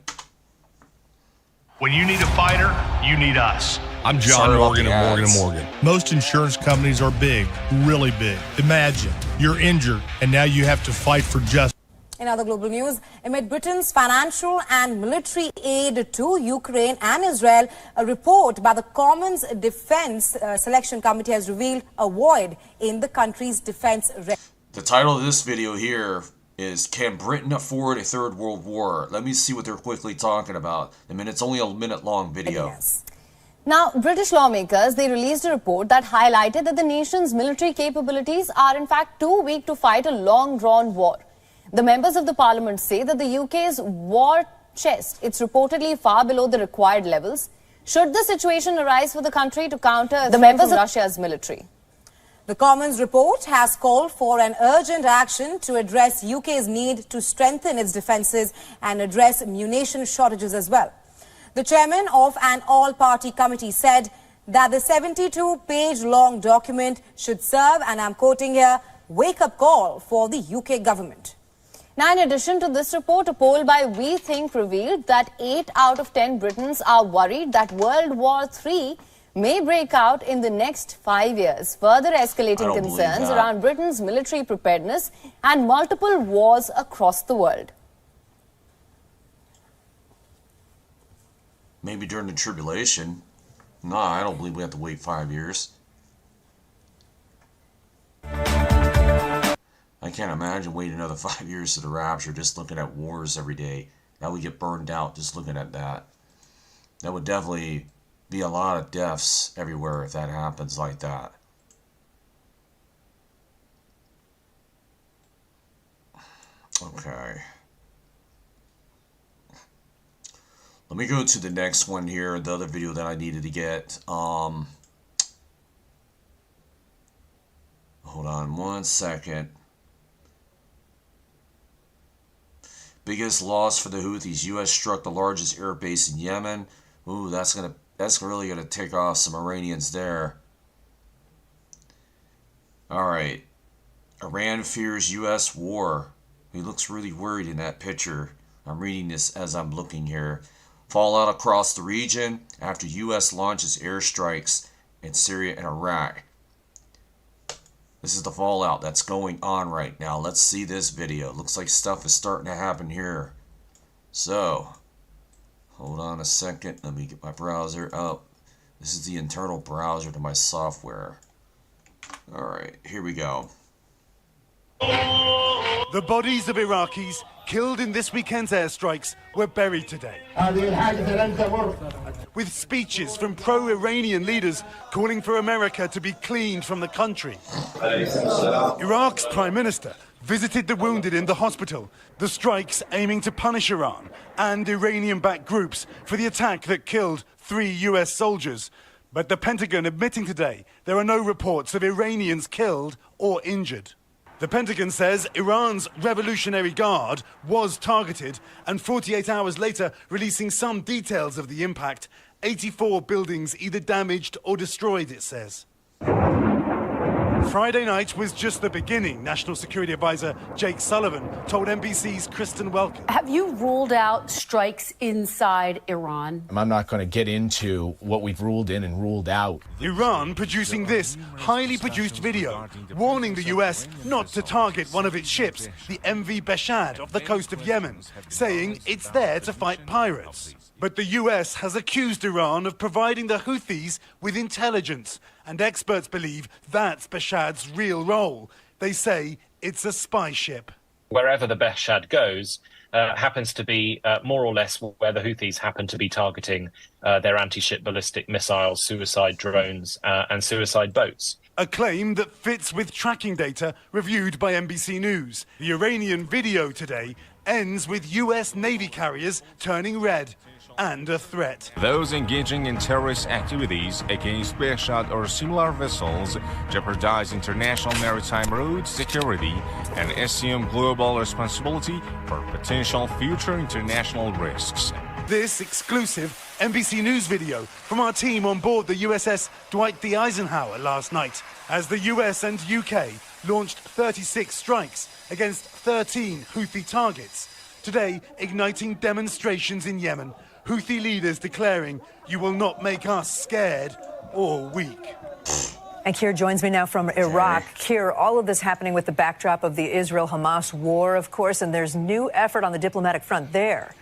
When you need a fighter, you need us. I'm John Morgan of Morgan & Morgan. Most insurance companies are big, really big. Imagine you're injured and now you have to fight for justice. In other global news, amid Britain's financial and military aid to Ukraine and Israel, a report by the Commons Defense Selection Committee has revealed a void in the country's defense record. The title of this video here is Can Britain Afford a Third World War? Let me see what they're quickly talking about. I mean, it's only a minute-long video. Yes. Now, British lawmakers, they released a report that highlighted that the nation's military capabilities are in fact too weak to fight a long-drawn war. The members of the parliament say that the UK's war chest, it's reportedly far below the required levels. Should the situation arise for the country to counter the members of Russia's military? The Commons report has called for an urgent action to address UK's need to strengthen its defences and address munition shortages as well. The chairman of an all-party committee said that the 72-page-long document should serve, and I'm quoting here, wake-up call for the UK government. Now, in addition to this report, a poll by We Think revealed that 8 out of 10 Britons are worried that World War III may break out in the next 5 years, further escalating concerns around Britain's military preparedness and multiple wars across the world. Maybe during the tribulation. No, I don't believe we have to wait 5 years. I can't imagine waiting another 5 years to the rapture just looking at wars every day. That would get burned out just looking at that. That would definitely be a lot of deaths everywhere if that happens like that. Okay. Let me go to the next one here, the other video that I needed to get. Hold on 1 second. Biggest loss for the Houthis. U.S. struck the largest air base in Yemen. Ooh, that's really gonna take off some Iranians there. All right. Iran fears U.S. war. He looks really worried in that picture. I'm reading this as I'm looking here. Fallout across the region after U.S. launches airstrikes in Syria and Iraq. This is the fallout that's going on right now. Let's see this video. Looks like stuff is starting to happen here. So, hold on a second. Let me get my browser up. This is the internal browser to my software. Alright, here we go. The bodies of Iraqis killed in this weekend's airstrikes were buried today, with speeches from pro-Iranian leaders calling for America to be cleaned from the country. Iraq's prime minister visited the wounded in the hospital, the strikes aiming to punish Iran and Iranian-backed groups for the attack that killed 3 US soldiers. But the Pentagon admitting today there are no reports of Iranians killed or injured. The Pentagon says Iran's Revolutionary Guard was targeted, and 48 hours later releasing some details of the impact. 84 buildings either damaged or destroyed, it says. Friday night was just the beginning, National Security Advisor Jake Sullivan told NBC's Kristen Welker. Have you ruled out strikes inside Iran? I'm not going to get into what we've ruled in and ruled out. Iran producing this highly produced video, warning the US not to target one of its ships, the MV Beshad, off the coast of Yemen, saying it's there to fight pirates. But the US has accused Iran of providing the Houthis with intelligence, and experts believe that's Beshad's real role. They say it's a spy ship. Wherever the Beshad goes happens to be more or less where the Houthis happen to be targeting their anti-ship ballistic missiles, suicide drones, and suicide boats. A claim that fits with tracking data reviewed by NBC News. The Iranian video today ends with US Navy carriers turning red. and a threat. Those engaging in terrorist activities against Beheshad or similar vessels jeopardize international maritime route security and assume global responsibility for potential future international risks. This exclusive NBC News video from our team on board the USS Dwight D. Eisenhower last night as the US and UK launched 36 strikes against 13 Houthi targets. Today, igniting demonstrations in Yemen, Houthi leaders declaring, "You will not make us scared or weak." And Keir joins me now from Iraq. Keir, all of this happening with the backdrop of the Israel-Hamas war, of course, and there's new effort on the diplomatic front there.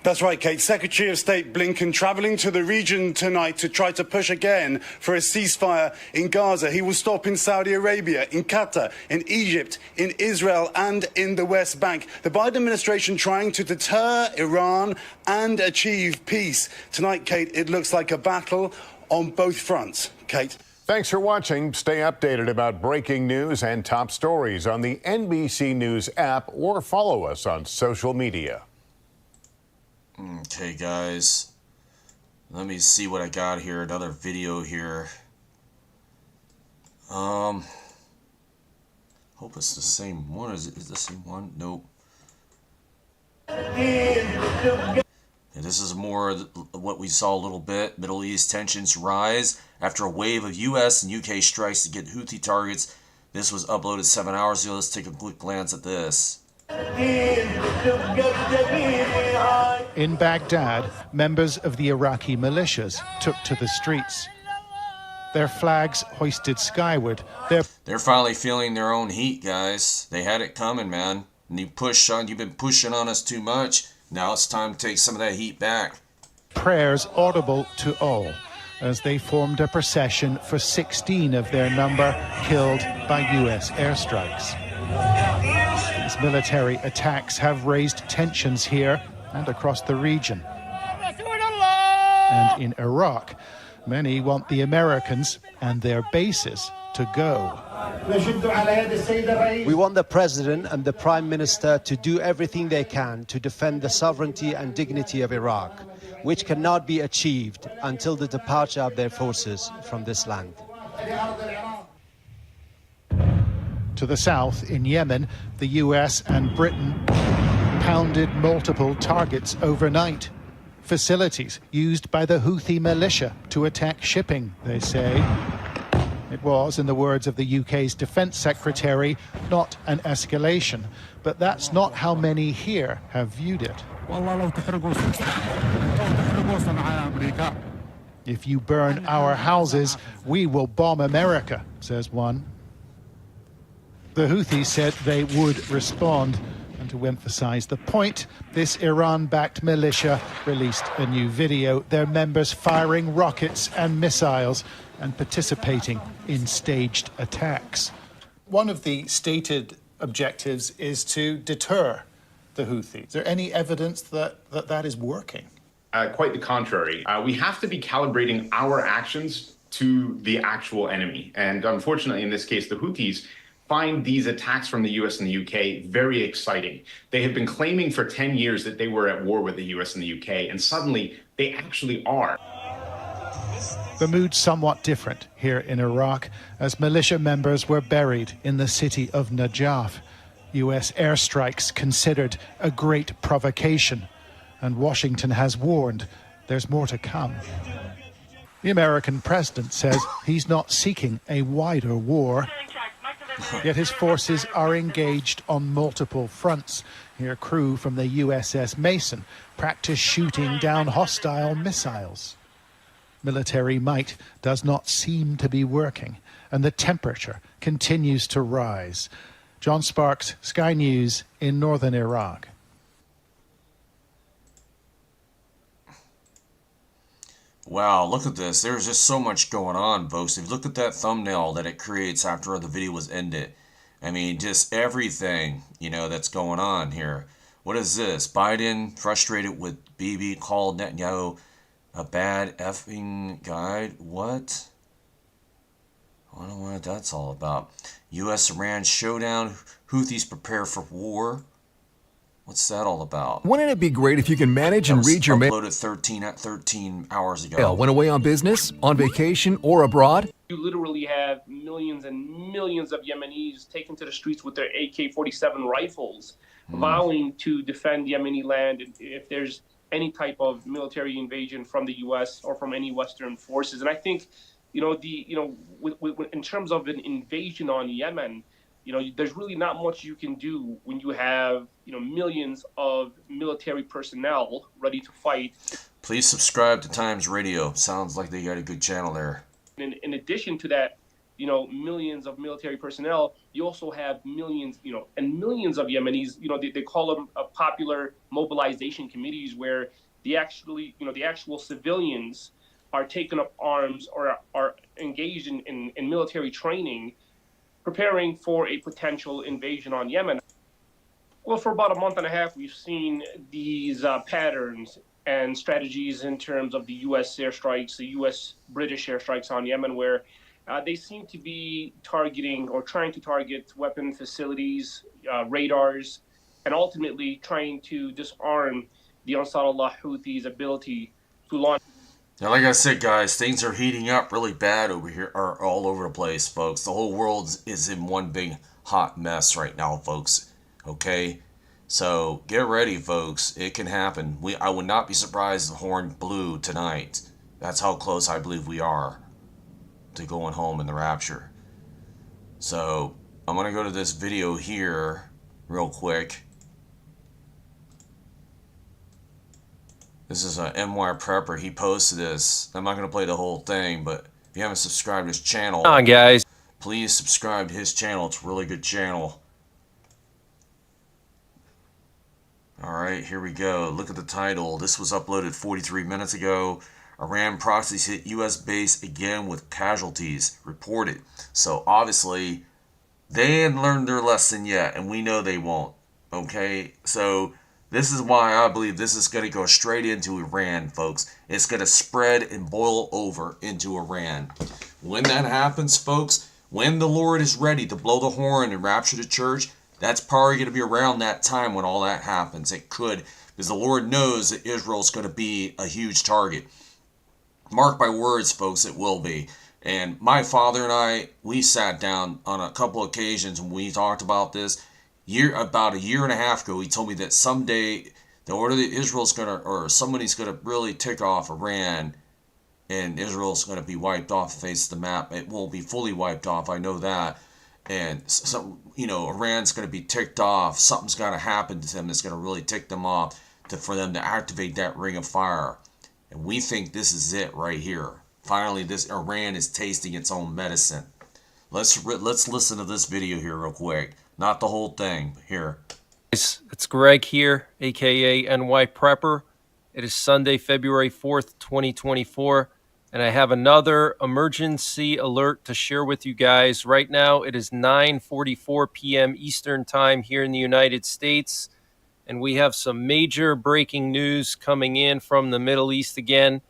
That's right, Kate. Secretary of State Blinken travelling to the region tonight to try to push again for a ceasefire in Gaza. He will stop in Saudi Arabia, in Qatar, in Egypt, in Israel and in the West Bank. The Biden administration trying to deter Iran and achieve peace. Tonight, Kate, it looks like a battle on both fronts. Kate. Thanks for watching. Stay updated about breaking news and top stories on the NBC News app or follow us on social media. Okay, guys. Let me see what I got here. Another video here. Hope it's the same one. Is it the same one? Nope. Yeah, this is more what we saw a little bit. Middle East tensions rise after a wave of U.S. and U.K. strikes to get Houthi targets. This was uploaded 7 hours ago. Let's take a quick glance at this. In Baghdad, members of the Iraqi militias took to the streets. Their flags hoisted skyward. They're finally feeling their own heat, guys. They had it coming, man. And you've been pushing on us too much. Now it's time to take some of that heat back. Prayers audible to all as they formed a procession for 16 of their number killed by U.S. airstrikes. These military attacks have raised tensions here and across the region. And in Iraq, many want the Americans and their bases to go. We want the President and the Prime Minister to do everything they can to defend the sovereignty and dignity of Iraq, which cannot be achieved until the departure of their forces from this land. To the south, in Yemen, the US and Britain pounded multiple targets overnight. Facilities used by the Houthi militia to attack shipping, they say. It was, in the words of the UK's Defence Secretary, not an escalation. But that's not how many here have viewed it. If you burn our houses, we will bomb America, says one. The Houthis said they would respond. And to emphasize the point, this Iran-backed militia released a new video, their members firing rockets and missiles and participating in staged attacks. One of the stated objectives is to deter the Houthis. Is there any evidence that that is working? Quite the contrary. We have to be calibrating our actions to the actual enemy. And unfortunately, in this case, the Houthis find these attacks from the US and the UK very exciting. They have been claiming for 10 years that they were at war with the US and the UK, and suddenly they actually are. The mood's somewhat different here in Iraq as militia members were buried in the city of Najaf. US airstrikes considered a great provocation, and Washington has warned there's more to come. The American president says he's not seeking a wider war. Yet his forces are engaged on multiple fronts. Here, crew from the USS Mason practice shooting down hostile missiles. Military might does not seem to be working, and the temperature continues to rise. John Sparks, Sky News in northern Iraq. Wow, look at this. There's just so much going on, folks. If you look at that thumbnail that it creates after the video was ended, I mean, just everything, that's going on here. What is this? Biden, frustrated with Bibi, called Netanyahu a bad effing guide? What? I don't know what that's all about. U.S.-Iran showdown. Houthis prepare for war. What's that all about? Wouldn't it be great if you can manage and read your mail? Uploaded 13 hours ago. When away on business, on vacation, or abroad? You literally have millions and millions of Yemenis taken to the streets with their AK-47 rifles, vowing to defend Yemeni land if there's any type of military invasion from the U.S. or from any Western forces. And I think, in terms of an invasion on Yemen, there's really not much you can do when you have, millions of military personnel ready to fight. Please subscribe to Times Radio. Sounds like they got a good channel there. In addition to that, millions of military personnel, you also have millions, and millions of Yemenis, they call them popular mobilization committees, where the actual civilians are taking up arms or are engaged in military training, preparing for a potential invasion on Yemen. Well, for about a month and a half, we've seen these patterns and strategies in terms of the U.S. airstrikes, the U.S.-British airstrikes on Yemen, where they seem to be targeting or trying to target weapon facilities, radars, and ultimately trying to disarm the Ansarullah Houthis' ability to launch. Now, like I said, guys, things are heating up really bad over here, or all over the place, folks. The whole world is in one big hot mess right now, folks. Okay? So, get ready, folks. It can happen. I would not be surprised if the horn blew tonight. That's how close I believe we are to going home in the rapture. So, I'm going to go to this video here real quick. This is a NY Prepper. He posted this. I'm not going to play the whole thing, but if you haven't subscribed to his channel, come on, guys, please subscribe to his channel. It's a really good channel. Alright, here we go. Look at the title. This was uploaded 43 minutes ago. Iran proxies hit U.S. base again with casualties reported. So obviously, they ain't learned their lesson yet, and we know they won't. Okay? So this is why I believe this is going to go straight into Iran, folks. It's going to spread and boil over into Iran. When that happens, folks, when the Lord is ready to blow the horn and rapture the church, that's probably going to be around that time when all that happens. It could, because the Lord knows that Israel's going to be a huge target. Mark my words, folks, it will be. And my father and I, we sat down on a couple occasions when we talked about this. About a year and a half ago, he told me that someday the order that Israel's going to, or somebody's going to really tick off Iran, and Israel's going to be wiped off the face of the map. It won't be fully wiped off, I know that. And so, Iran's going to be ticked off. Something's got to happen to them that's going to really tick them off for them to activate that ring of fire. And we think this is it right here. Finally, this Iran is tasting its own medicine. Let's listen to this video here real quick. Not the whole thing, but here. It's Greg here, aka NY Prepper. It is Sunday, February 4th, 2024. And I have another emergency alert to share with you guys. Right now, it is 9:44 p.m. Eastern Time here in the United States. And we have some major breaking news coming in from the Middle East again.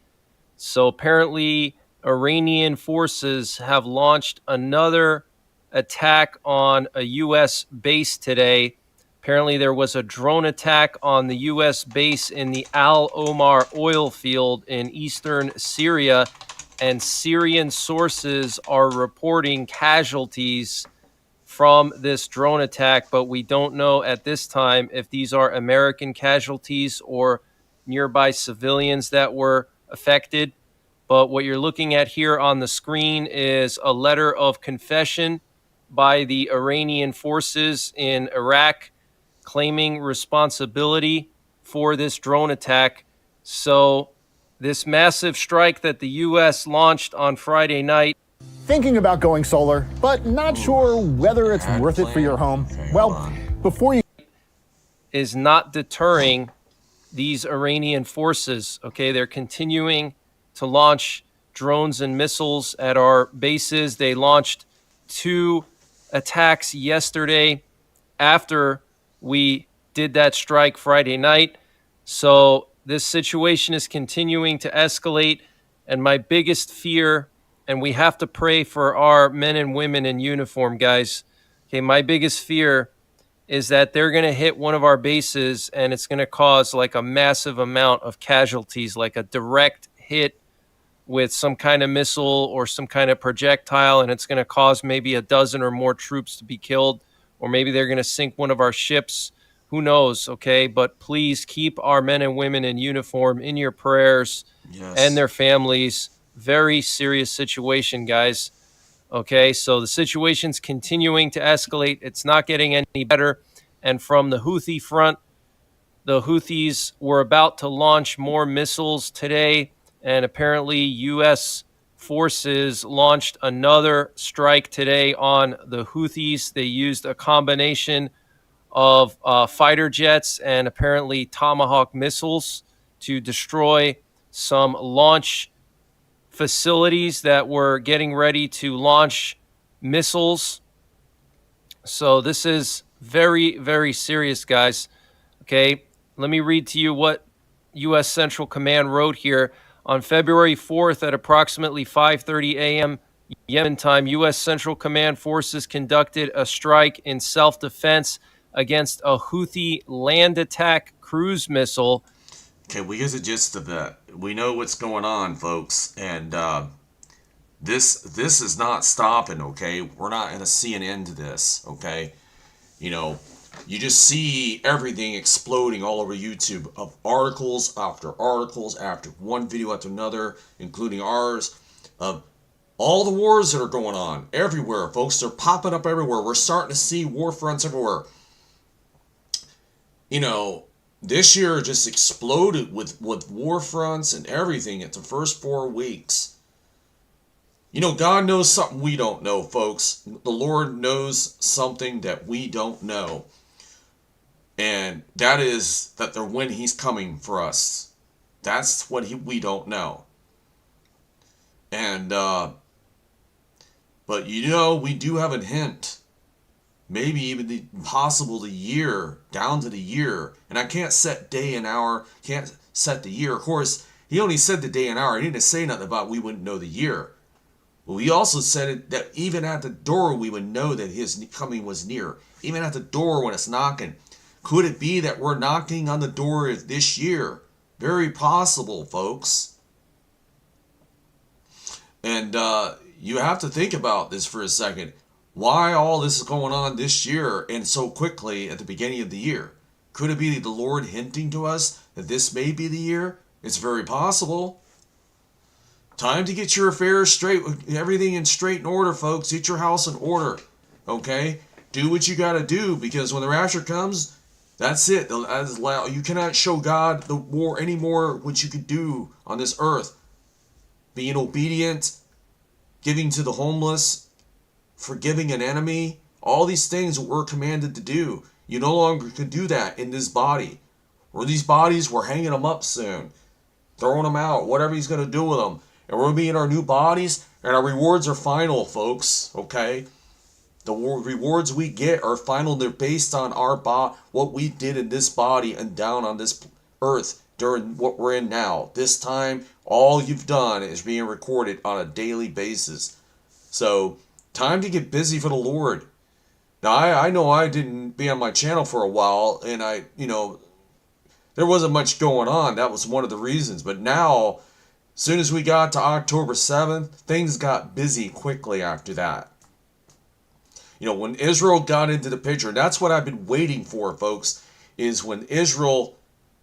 So apparently, Iranian forces have launched another attack on a U.S. base today. Apparently, there was a drone attack on the U.S. base in the Al Omar oil field in eastern Syria, and Syrian sources are reporting casualties from this drone attack, but we don't know at this time if these are American casualties or nearby civilians that were affected. But what you're looking at here on the screen is a letter of confession by the Iranian forces in Iraq, claiming responsibility for this drone attack. So this massive strike that the U.S. launched on Friday night. Thinking about going solar, but not sure whether it's worth it for your home? Well, before you... is not deterring these Iranian forces. Okay, they're continuing to launch drones and missiles at our bases. They launched 2 attacks yesterday after we did that strike Friday night. So this situation is continuing to escalate. And my biggest fear, and we have to pray for our men and women in uniform, guys. Okay, my biggest fear is that they're going to hit one of our bases and it's going to cause like a massive amount of casualties, like a direct hit with some kind of missile or some kind of projectile, and it's going to cause maybe a dozen or more troops to be killed, or maybe they're going to sink one of our ships. Who knows, okay? But please keep our men and women in uniform in your prayers and their families. Very serious situation, guys. Okay, so the situation's continuing to escalate. It's not getting any better. And from the Houthi front, the Houthis were about to launch more missiles today, and apparently U.S. forces launched another strike today on the Houthis. They used a combination of fighter jets and apparently Tomahawk missiles to destroy some launch facilities that were getting ready to launch missiles. So this is very, very serious, guys. Okay, let me read to you what U.S. Central Command wrote here. On February 4th at approximately 5:30 a.m. Yemen time, U.S. Central Command forces conducted a strike in self-defense against a Houthi land attack cruise missile. Okay, we get the gist of that. We know what's going on, folks, and this is not stopping. Okay, we're not going to see an end to this. Okay, you know, you just see everything exploding all over YouTube of articles after one video after another, including ours, of all the wars that are going on everywhere, folks. They're popping up everywhere. We're starting to see war fronts everywhere. You know, this year just exploded with war fronts and everything at the first 4 weeks. You know, God knows something we don't know, folks. The Lord knows something that we don't know. And that is that when He's coming for us. That's what we don't know. And, but you know, we do have a hint. Maybe even the year, down to the year. And I can't set day and hour, can't set the year. Of course, He only said the day and hour. He didn't say nothing about we wouldn't know the year. But He also said it that even at the door we would know that His coming was near. Even at the door when it's knocking. Could it be that we're knocking on the door this year? Very possible, folks. And you have to think about this for a second. Why all this is going on this year and so quickly at the beginning of the year? Could it be the Lord hinting to us that this may be the year? It's very possible. Time to get your affairs straight, everything in straight and order, folks. Get your house in order, okay? Do what you got to do, because when the rapture comes, that's it. You cannot show God the war anymore, what you could do on this earth. Being obedient, giving to the homeless, forgiving an enemy, all these things that we're commanded to do. You no longer can do that in this body. Or these bodies, we're hanging them up soon. Throwing them out, whatever He's going to do with them. And we're going to be in our new bodies, and our rewards are final, folks, okay? The rewards we get are final. They're based on what we did in this body and down on this earth during what we're in now. This time, all you've done is being recorded on a daily basis. So, time to get busy for the Lord. Now, I know I didn't be on my channel for a while, and there wasn't much going on. That was one of the reasons. But now, as soon as we got to October 7th, things got busy quickly after that. You know, when Israel got into the picture, and that's what I've been waiting for, folks, is when Israel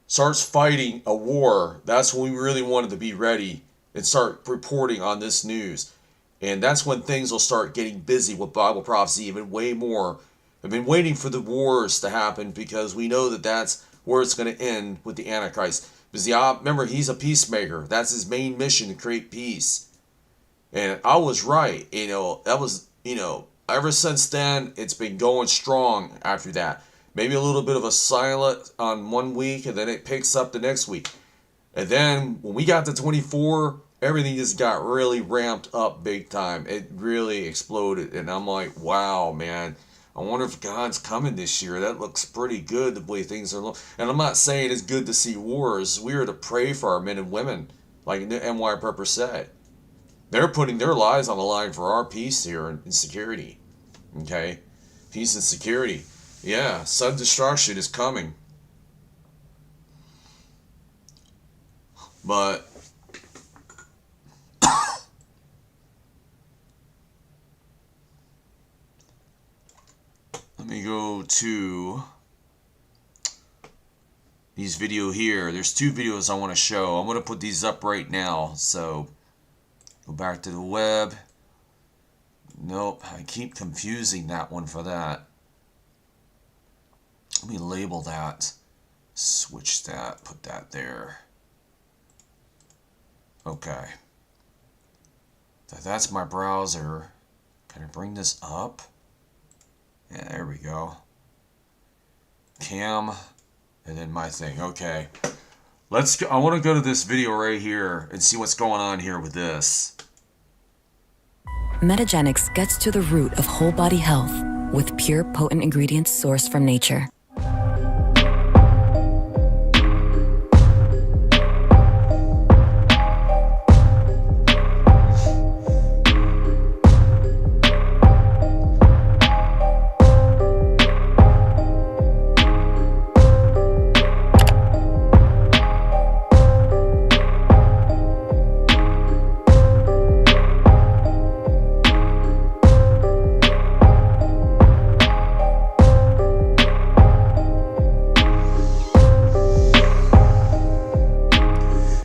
starts fighting a war, that's when we really wanted to be ready and start reporting on this news. And that's when things will start getting busy with Bible prophecy even way more. I've been waiting for the wars to happen because we know that that's where it's going to end with the Antichrist. Because remember, he's a peacemaker. That's his main mission, to create peace. And I was right. Ever since then, it's been going strong after that. Maybe a little bit of a silent on 1 week, and then it picks up the next week. And then when we got to 24, everything just got really ramped up big time. It really exploded. And I'm like, wow, man. I wonder if God's coming this year. That looks pretty good, the way things are looking. And I'm not saying it's good to see wars. We are to pray for our men and women, like NY Prepper said. They're putting their lives on the line for our peace here and security. Okay? Peace and security. Yeah, sudden destruction is coming. But let me go to these video here. There's two videos I want to show. I'm going to put these up right now. So go back to the web. Nope, I keep confusing that one for that. Let me label that. Switch that, put that there. Okay. So that's my browser. Can I bring this up? Yeah, there we go. Cam, and then my thing. Okay. Let's go. I want to go to this video right here and see what's going on here with this. Metagenics gets to the root of whole body health with pure, potent ingredients sourced from nature.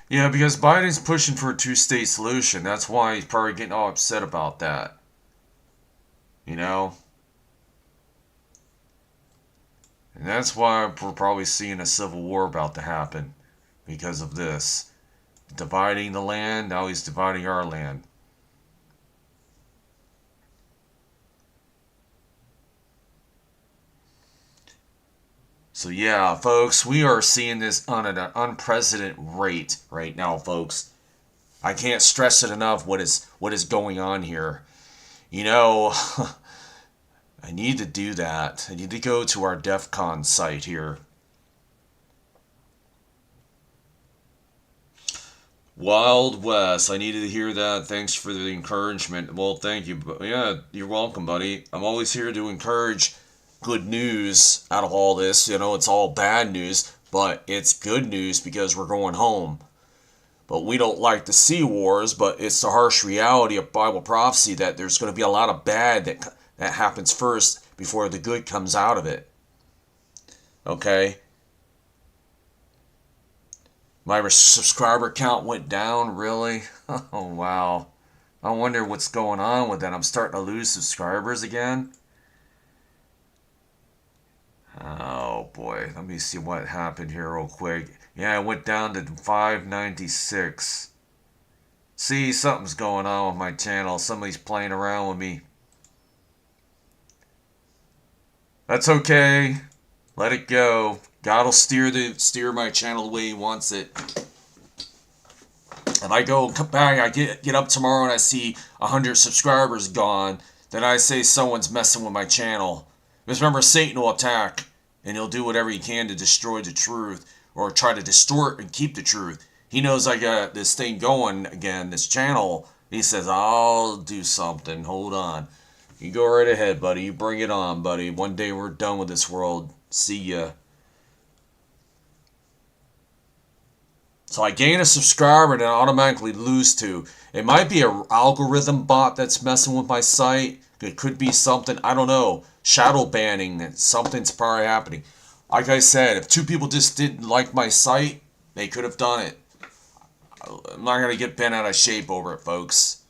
Yeah, because Biden's pushing for a two-state solution. That's why he's probably getting all upset about that. You know? And that's why we're probably seeing a civil war about to happen. Because of this. Dividing the land, now he's dividing our land. So yeah, folks, we are seeing this on an unprecedented rate right now, folks. I can't stress it enough what is going on here. You know, I need to do that. I need to go to our DEF CON site here. Wild West. I needed to hear that. Thanks for the encouragement. Well, thank you. Yeah, you're welcome, buddy. I'm always here to encourage good news out of all this. You know, it's all bad news, but it's good news because we're going home. But we don't like to see wars, but it's the harsh reality of Bible prophecy that there's going to be a lot of bad that happens first before the good comes out of it. Okay? My subscriber count went down, really? Oh, wow. I wonder what's going on with that. I'm starting to lose subscribers again. Oh boy, let me see what happened here real quick. Yeah, it went down to 596. See, something's going on with my channel. Somebody's playing around with me. That's okay. Let it go. God will steer my channel the way He wants it. If I come back, I get up tomorrow and I see 100 subscribers gone, then I say someone's messing with my channel. Because remember, Satan will attack, and he'll do whatever he can to destroy the truth, or try to distort and keep the truth. He knows I got this thing going again, this channel. He says, I'll do something. Hold on. You go right ahead, buddy. You bring it on, buddy. One day we're done with this world. See ya. So I gain a subscriber and I automatically lose two. It might be an algorithm bot that's messing with my site. It could be something, I don't know. Shadow banning, something's probably happening. Like I said, if two people just didn't like my site, they could have done it. I'm not going to get bent out of shape over it, folks.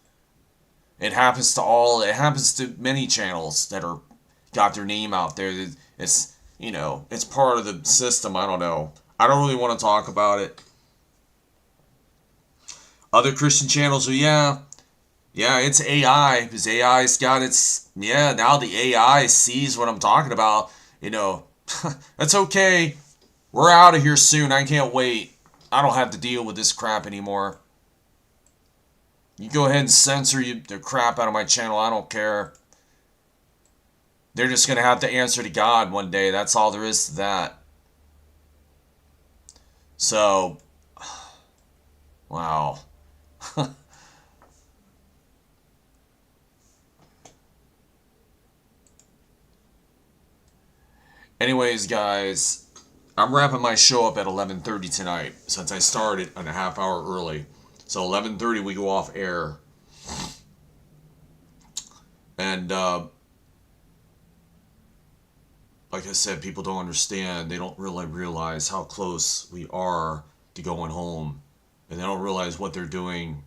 It happens to many channels that are got their name out there. It's, you know, it's part of the system. I don't know. I don't really want to talk about it. Other Christian channels are, yeah, it's AI, because AI's got its, now the AI sees what I'm talking about, you know. That's okay. We're out of here soon. I can't wait. I don't have to deal with this crap anymore. You go ahead and censor the crap out of my channel. I don't care. They're just going to have to answer to God one day. That's all there is to that. So, wow. Anyways, guys, I'm wrapping my show up at 11:30 tonight since I started a half hour early. So 11:30 we go off air. And like I said, people don't understand. They don't really realize how close we are to going home. And they don't realize what they're doing.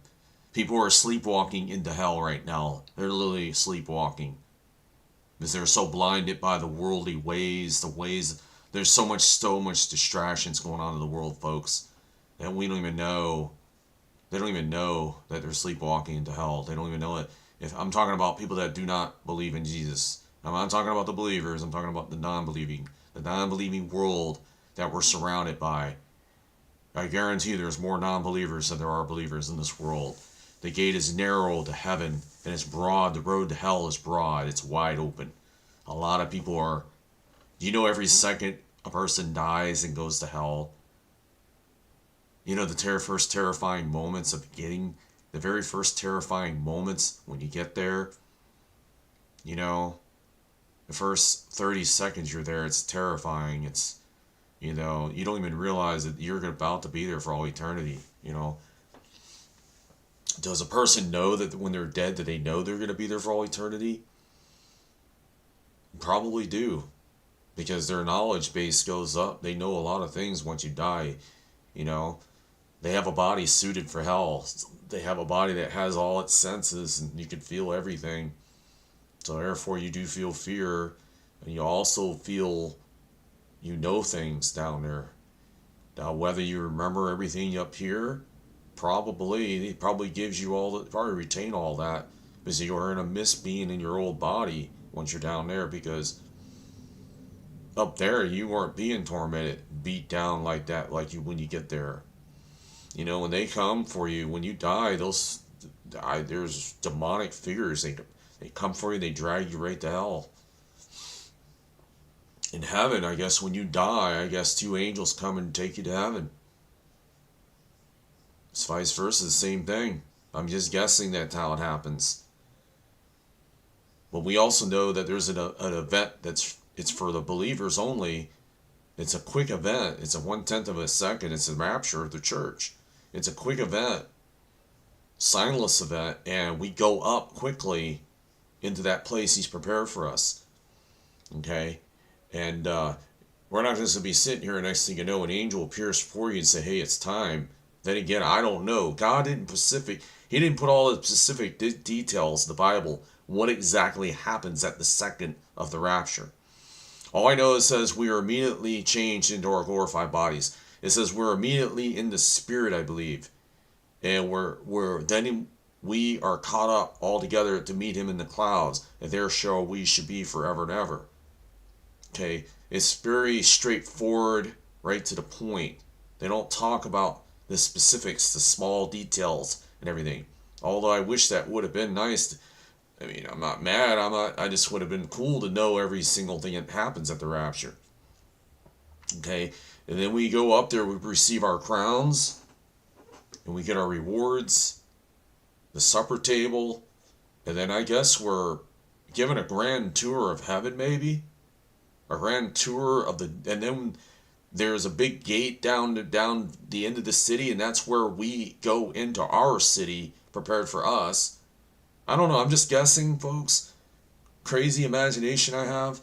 People are sleepwalking into hell right now. They're literally sleepwalking. Because they're so blinded by the worldly ways, there's so much distractions going on in the world, folks, that we don't even know. They don't even know that they're sleepwalking into hell. They don't even know it. If I'm talking about people that do not believe in Jesus. I'm not talking about the believers. I'm talking about the non-believing world that we're surrounded by. I guarantee there's more non-believers than there are believers in this world. The gate is narrow to heaven, and it's broad. The road to hell is broad. It's wide open. A lot of people are... Do you know every second a person dies and goes to hell? You know the first terrifying moments of getting... The very first terrifying moments when you get there, you know, the first 30 seconds you're there, it's terrifying. It's, you know, you don't even realize that you're about to be there for all eternity, you know. Does a person know that when they're dead, that they know they're going to be there for all eternity? Probably do, because their knowledge base goes up. They know a lot of things once you die, you know. They have a body suited for hell. They have a body that has all its senses, and you can feel everything. So therefore, you do feel fear, and you also feel, you know, things down there. Now, whether you remember everything up here, probably, it probably gives you all that, probably retain all that, because you're going to miss being in your old body once you're down there, because up there, you weren't being tormented, beat down like that, like you when you get there. You know, when they come for you, when you die, there's demonic figures. They come for you, they drag you right to hell. In heaven, I guess when you die, I guess 2 angels come and take you to heaven. It's vice versa, the same thing. I'm just guessing that's how it happens. But we also know that there's an event it's for the believers only. It's a quick event. It's a 1/10 of a second. It's the rapture of the church. It's a quick event, signless event, and we go up quickly into that place he's prepared for us. Okay? And we're not just going to be sitting here, and next thing you know, an angel appears before you and say, hey, it's time. Then again, I don't know. God didn't he didn't put all the specific details in the Bible, what exactly happens at the second of the rapture. All I know, it says we are immediately changed into our glorified bodies. It says we're immediately in the spirit, I believe. And we are caught up all together to meet him in the clouds, and there shall we should be forever and ever. Okay, it's very straightforward, right to the point. They don't talk about the specifics, the small details and everything. Although I wish that would have been nice. I mean, I'm not mad. I just would have been cool to know every single thing that happens at the rapture. Okay, and then we go up there, we receive our crowns, and we get our rewards, the supper table, and then I guess we're given a grand tour of heaven, maybe? A grand tour of and then there's a big gate down the end of the city, and that's where we go into our city prepared for us. I don't know, I'm just guessing, folks. Crazy imagination I have,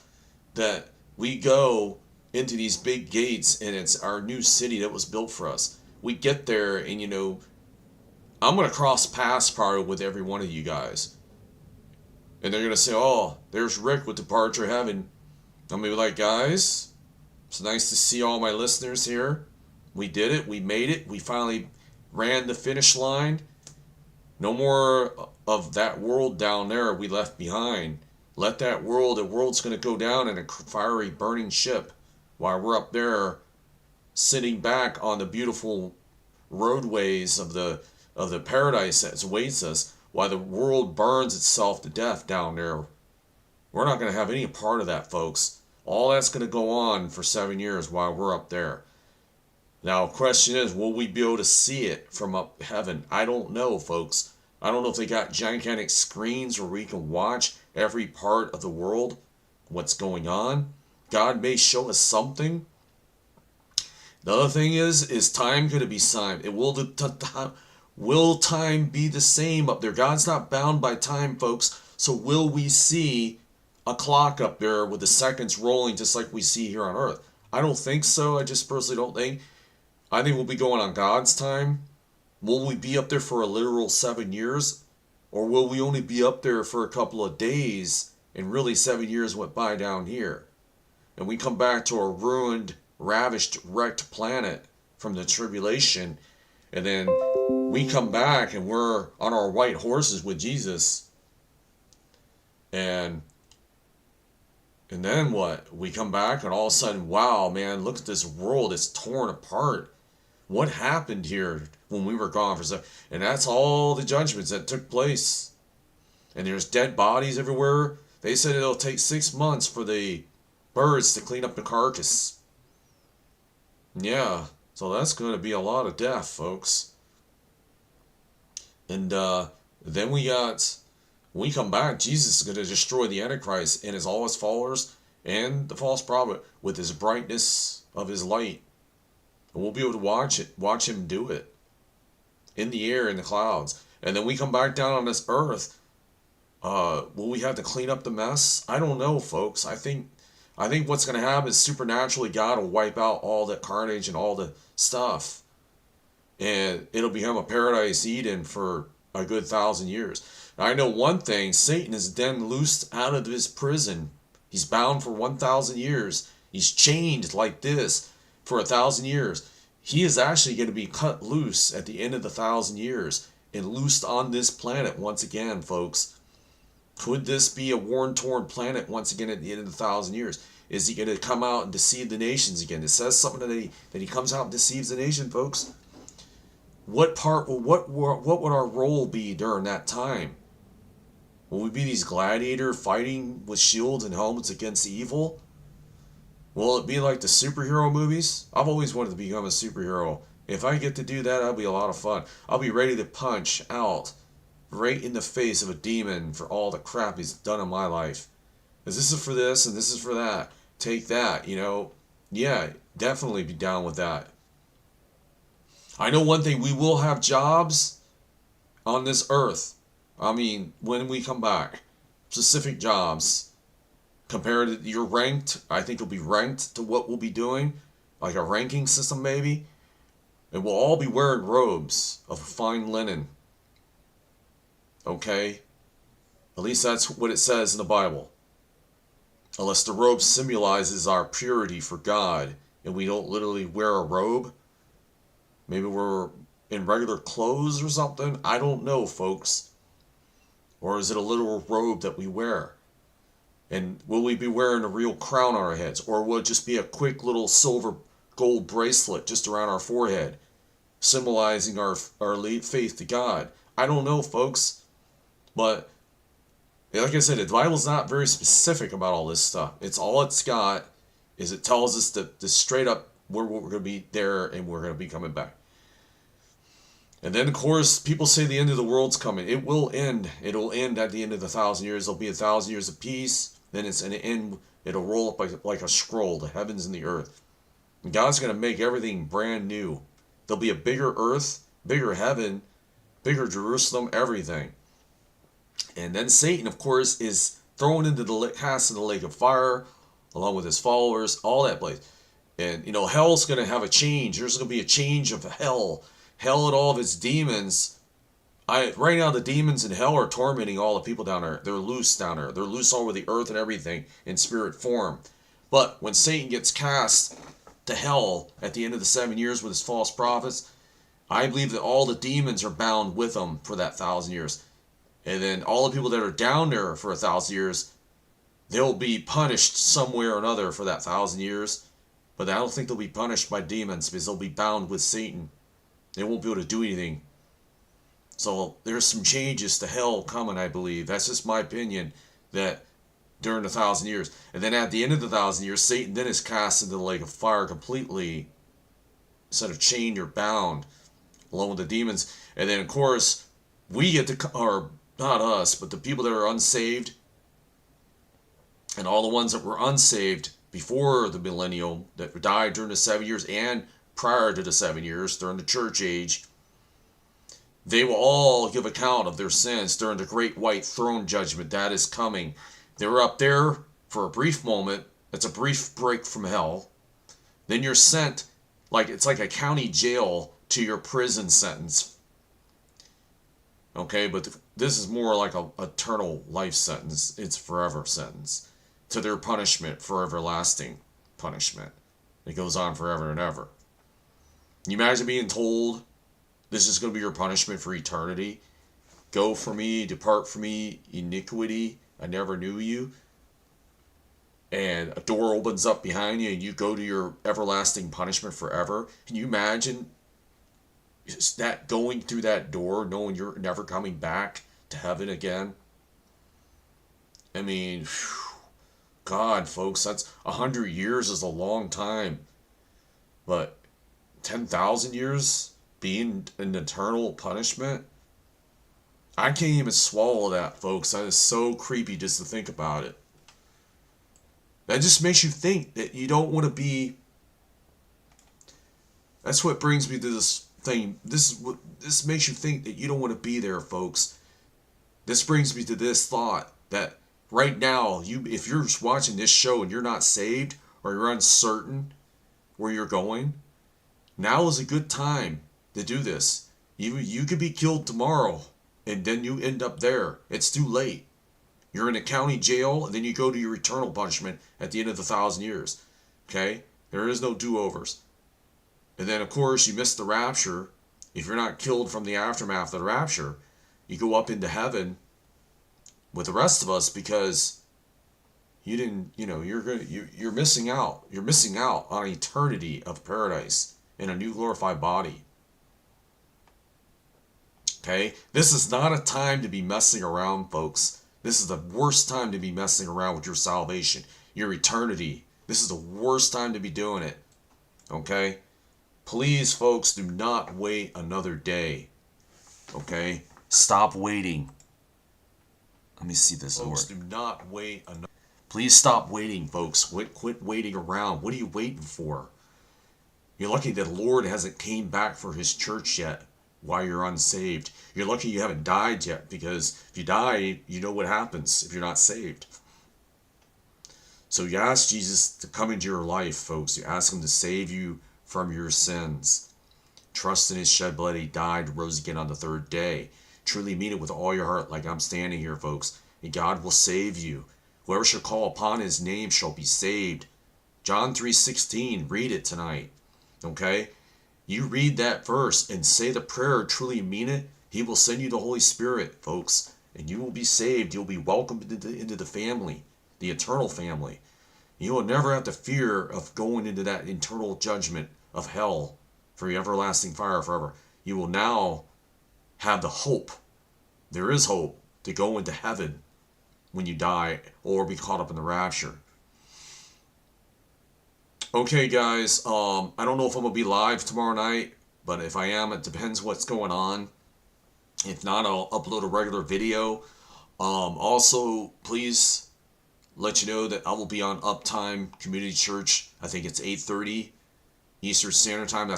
that we go into these big gates, and it's our new city that was built for us. We get there, and you know, I'm going to cross paths probably with every one of you guys. And they're going to say, oh, there's Rick with Departure Heaven. I'm going to be like, guys, it's nice to see all my listeners here. We did it. We made it. We finally ran the finish line. No more of that world down there we left behind. Let that world, the world's going to go down in a fiery burning ship while we're up there sitting back on the beautiful roadways of the paradise that awaits us while the world burns itself to death down there. We're not going to have any part of that, folks. All that's going to go on for 7 years while we're up there. Now, the question is, will we be able to see it from up heaven? I don't know, folks. I don't know if they got gigantic screens where we can watch every part of the world, what's going on. God may show us something. The other thing is time going to be signed? Will time be the same up there? God's not bound by time, folks. So will we see a clock up there with the seconds rolling just like we see here on Earth? I don't think so. I just personally don't think. I think we'll be going on God's time. Will we be up there for a literal 7 years? Or will we only be up there for a couple of days and really 7 years went by down here? And we come back to a ruined, ravished, wrecked planet from the tribulation. And then we come back and we're on our white horses with Jesus. And then what? We come back and all of a sudden, wow, man, look at this world. It's torn apart. What happened here when we were gone for so? And that's all the judgments that took place. And there's dead bodies everywhere. They said it'll take 6 months for the birds to clean up the carcass. Yeah, so that's going to be a lot of death, folks. And then we come back, Jesus is going to destroy the Antichrist and all his followers and the false prophet with his brightness of his light. And we'll be able to watch him do it in the air, in the clouds. And then we come back down on this earth. Will we have to clean up the mess? I don't know, folks. I think what's going to happen is supernaturally God will wipe out all the carnage and all the stuff. And it'll become a paradise Eden for a good 1,000 years. Now, I know one thing. Satan is then loosed out of his prison. He's bound for 1,000 years. He's chained like this for 1,000 years. He is actually going to be cut loose at the end of the 1,000 years and loosed on this planet once again, folks. Could this be a worn-torn planet once again at the end of the 1,000 years? Is he going to come out and deceive the nations again? It says something that he comes out and deceives the nation, folks. What would our role be during that time? Will we be these gladiators fighting with shields and helmets against evil? Will it be like the superhero movies? I've always wanted to become a superhero. If I get to do that, that'll be a lot of fun. I'll be ready to punch out right in the face of a demon for all the crap he's done in my life. Because this is for this and this is for that. Take that, Yeah, definitely be down with that. I know one thing, we will have jobs on this earth. I mean, when we come back, specific jobs. Compared to you're ranked, I think you'll be ranked to what we'll be doing, like a ranking system maybe. And we'll all be wearing robes of fine linen. Okay? At least that's what it says in the Bible. Unless the robe symbolizes our purity for God and we don't literally wear a robe. Maybe we're in regular clothes or something. I don't know, folks. Or is it a literal robe that we wear? And will we be wearing a real crown on our heads? Or will it just be a quick little silver gold bracelet just around our forehead, symbolizing our faith to God? I don't know, folks. But like I said, the Bible's not very specific about all this stuff. All it's got is it tells us that straight up we're going to be there and we're going to be coming back. And then, of course, people say the end of the world's coming. It will end. It'll end at the end of the 1,000 years. There'll be 1,000 years of peace. Then it's going to end. It'll roll up like a scroll, the heavens and the earth. And God's going to make everything brand new. There'll be a bigger earth, bigger heaven, bigger Jerusalem, everything. And then Satan, of course, is thrown into cast in the lake of fire, along with his followers, all that place. And, hell's going to have a change. There's going to be a change of hell. Hell and all of its demons. Right now, the demons in hell are tormenting all the people down there. They're loose down there. They're loose all over the earth and everything in spirit form. But when Satan gets cast to hell at the end of the 7 years with his false prophets, I believe that all the demons are bound with him for that 1,000 years. And then all the people that are down there for 1,000 years, they'll be punished somewhere or another for that 1,000 years. But I don't think they'll be punished by demons because they'll be bound with Satan. They won't be able to do anything. So there's some changes to hell coming, I believe. That's just my opinion, that during the 1,000 years. And then at the end of the 1,000 years, Satan then is cast into the lake of fire completely, instead of chained or bound, along with the demons. And then, of course, we get to, or not us, but the people that are unsaved, and all the ones that were unsaved before the millennium that died during the 7 years and prior to the 7 years during the church age, they will all give account of their sins during the great white throne judgment that is coming. They're up there for a brief moment. It's a brief break from hell. Then you're sent, like it's like a county jail, to your prison sentence. Okay, but this is more like a eternal life sentence. It's forever sentence to their punishment for everlasting punishment. It goes on forever and ever. Can you imagine being told this is going to be your punishment for eternity? Go from me, depart from me, iniquity. I never knew you. And a door opens up behind you and you go to your everlasting punishment forever. Can you imagine that, going through that door, knowing you're never coming back to heaven again? I mean, God, folks, that's 100 years is a long time. But 10,000 years being an eternal punishment? I can't even swallow that, folks. That is so creepy just to think about it. That just makes you think that you don't want to be... That's what brings me to this thing. This makes you think that you don't want to be there, folks. This brings me to this thought that right now, if you're watching this show and you're not saved or you're uncertain where you're going, now is a good time to do this. You could be killed tomorrow and then you end up there. It's too late. You're in a county jail and then you go to your eternal punishment at the end of the 1,000 years. Okay? There is no do-overs. And then, of course, you miss the rapture. If you're not killed from the aftermath of the rapture, you go up into heaven with the rest of us because you didn't, you're missing out. You're missing out on eternity of paradise in a new glorified body. Okay? This is not a time to be messing around, folks. This is the worst time to be messing around with your salvation, your eternity. This is the worst time to be doing it. Okay? Please, folks, do not wait another day. Okay? Stop waiting. Let me see this. Folks, do not wait another. Please stop waiting, folks. Quit waiting around. What are you waiting for? You're lucky that the Lord hasn't came back for his church yet while you're unsaved. You're lucky you haven't died yet, because if you die, you know what happens if you're not saved. So you ask Jesus to come into your life, folks. You ask him to save you from your sins. Trust in his shed blood. He died, rose again on the third day. Truly mean it with all your heart, like I'm standing here, folks. And God will save you. Whoever shall call upon his name shall be saved. John 3:16. Read it tonight. Okay? You read that verse and say the prayer, truly mean it. He will send you the Holy Spirit, folks. And you will be saved. You'll be welcomed into the family, the eternal family. You will never have the fear of going into that eternal judgment of hell for your everlasting fire forever. You will now have the hope. There is hope to go into heaven when you die or be caught up in the rapture. Okay, guys, I don't know if I'm going to be live tomorrow night, but if I am, it depends what's going on. If not, I'll upload a regular video. Also, please let you know that I will be on Uptime Community Church. I think it's 8:30 Eastern Standard Time.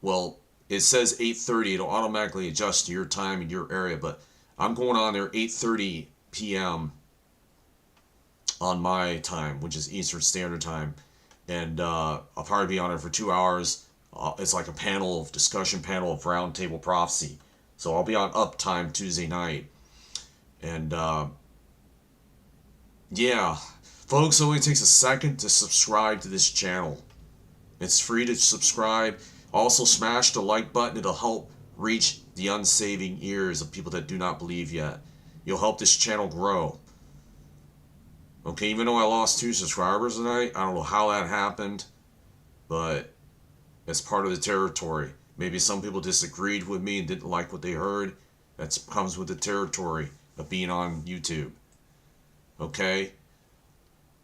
Well, it says 8:30. It'll automatically adjust to your time in your area, but I'm going on there 8:30 p.m. on my time, which is Eastern Standard Time. And I'll probably be on it for 2 hours. It's like a discussion panel of roundtable prophecy. So I'll be on Uptime Tuesday night. And yeah, folks, it only takes a second to subscribe to this channel. It's free to subscribe. Also, smash the like button. It'll help reach the unsaving ears of people that do not believe yet. You'll help this channel grow. Okay, even though I lost 2 subscribers tonight, I don't know how that happened, but it's part of the territory. Maybe some people disagreed with me and didn't like what they heard. That comes with the territory of being on YouTube. Okay?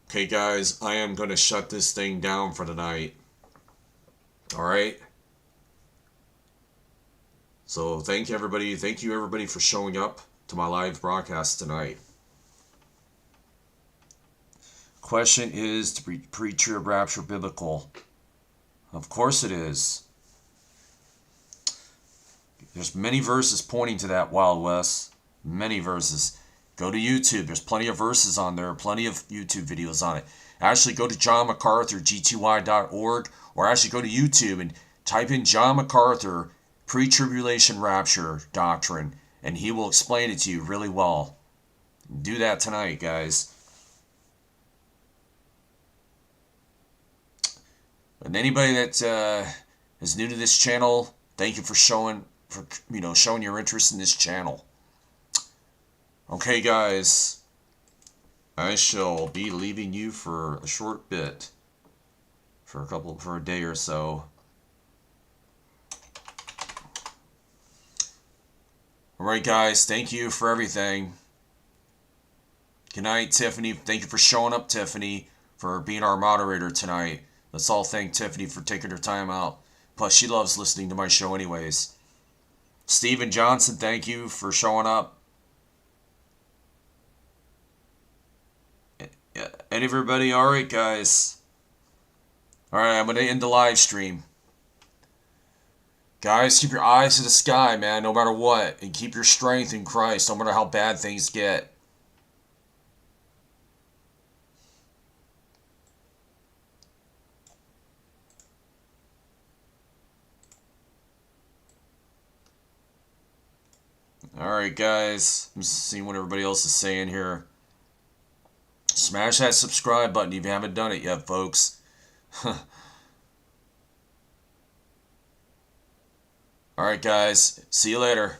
Okay, guys, I am going to shut this thing down for tonight. Alright? So, thank you, everybody. Thank you, everybody, for showing up to my live broadcast tonight. question is to pre-trib rapture biblical? Of course it is. There's many verses pointing to that, Wild West. Many verses. Go to YouTube. There's plenty of verses on there. Plenty of YouTube videos on it. Actually, go to John MacArthur, gty.org, or actually go to YouTube and type in John MacArthur pre-tribulation rapture doctrine, and he will explain it to you really well. Do that tonight, guys. And anybody that is new to this channel, thank you for showing your interest in this channel. Okay, guys, I shall be leaving you for a short bit, for a day or so. All right, guys, thank you for everything. Good night, Tiffany. Thank you for showing up, Tiffany, for being our moderator tonight. Let's all thank Tiffany for taking her time out. Plus, she loves listening to my show anyways. Steven Johnson, thank you for showing up. And everybody, all right, guys. All right, I'm going to end the live stream. Guys, keep your eyes to the sky, man, no matter what. And keep your strength in Christ, no matter how bad things get. Alright, guys. I'm seeing what everybody else is saying here. Smash that subscribe button if you haven't done it yet, folks. Alright, guys. See you later.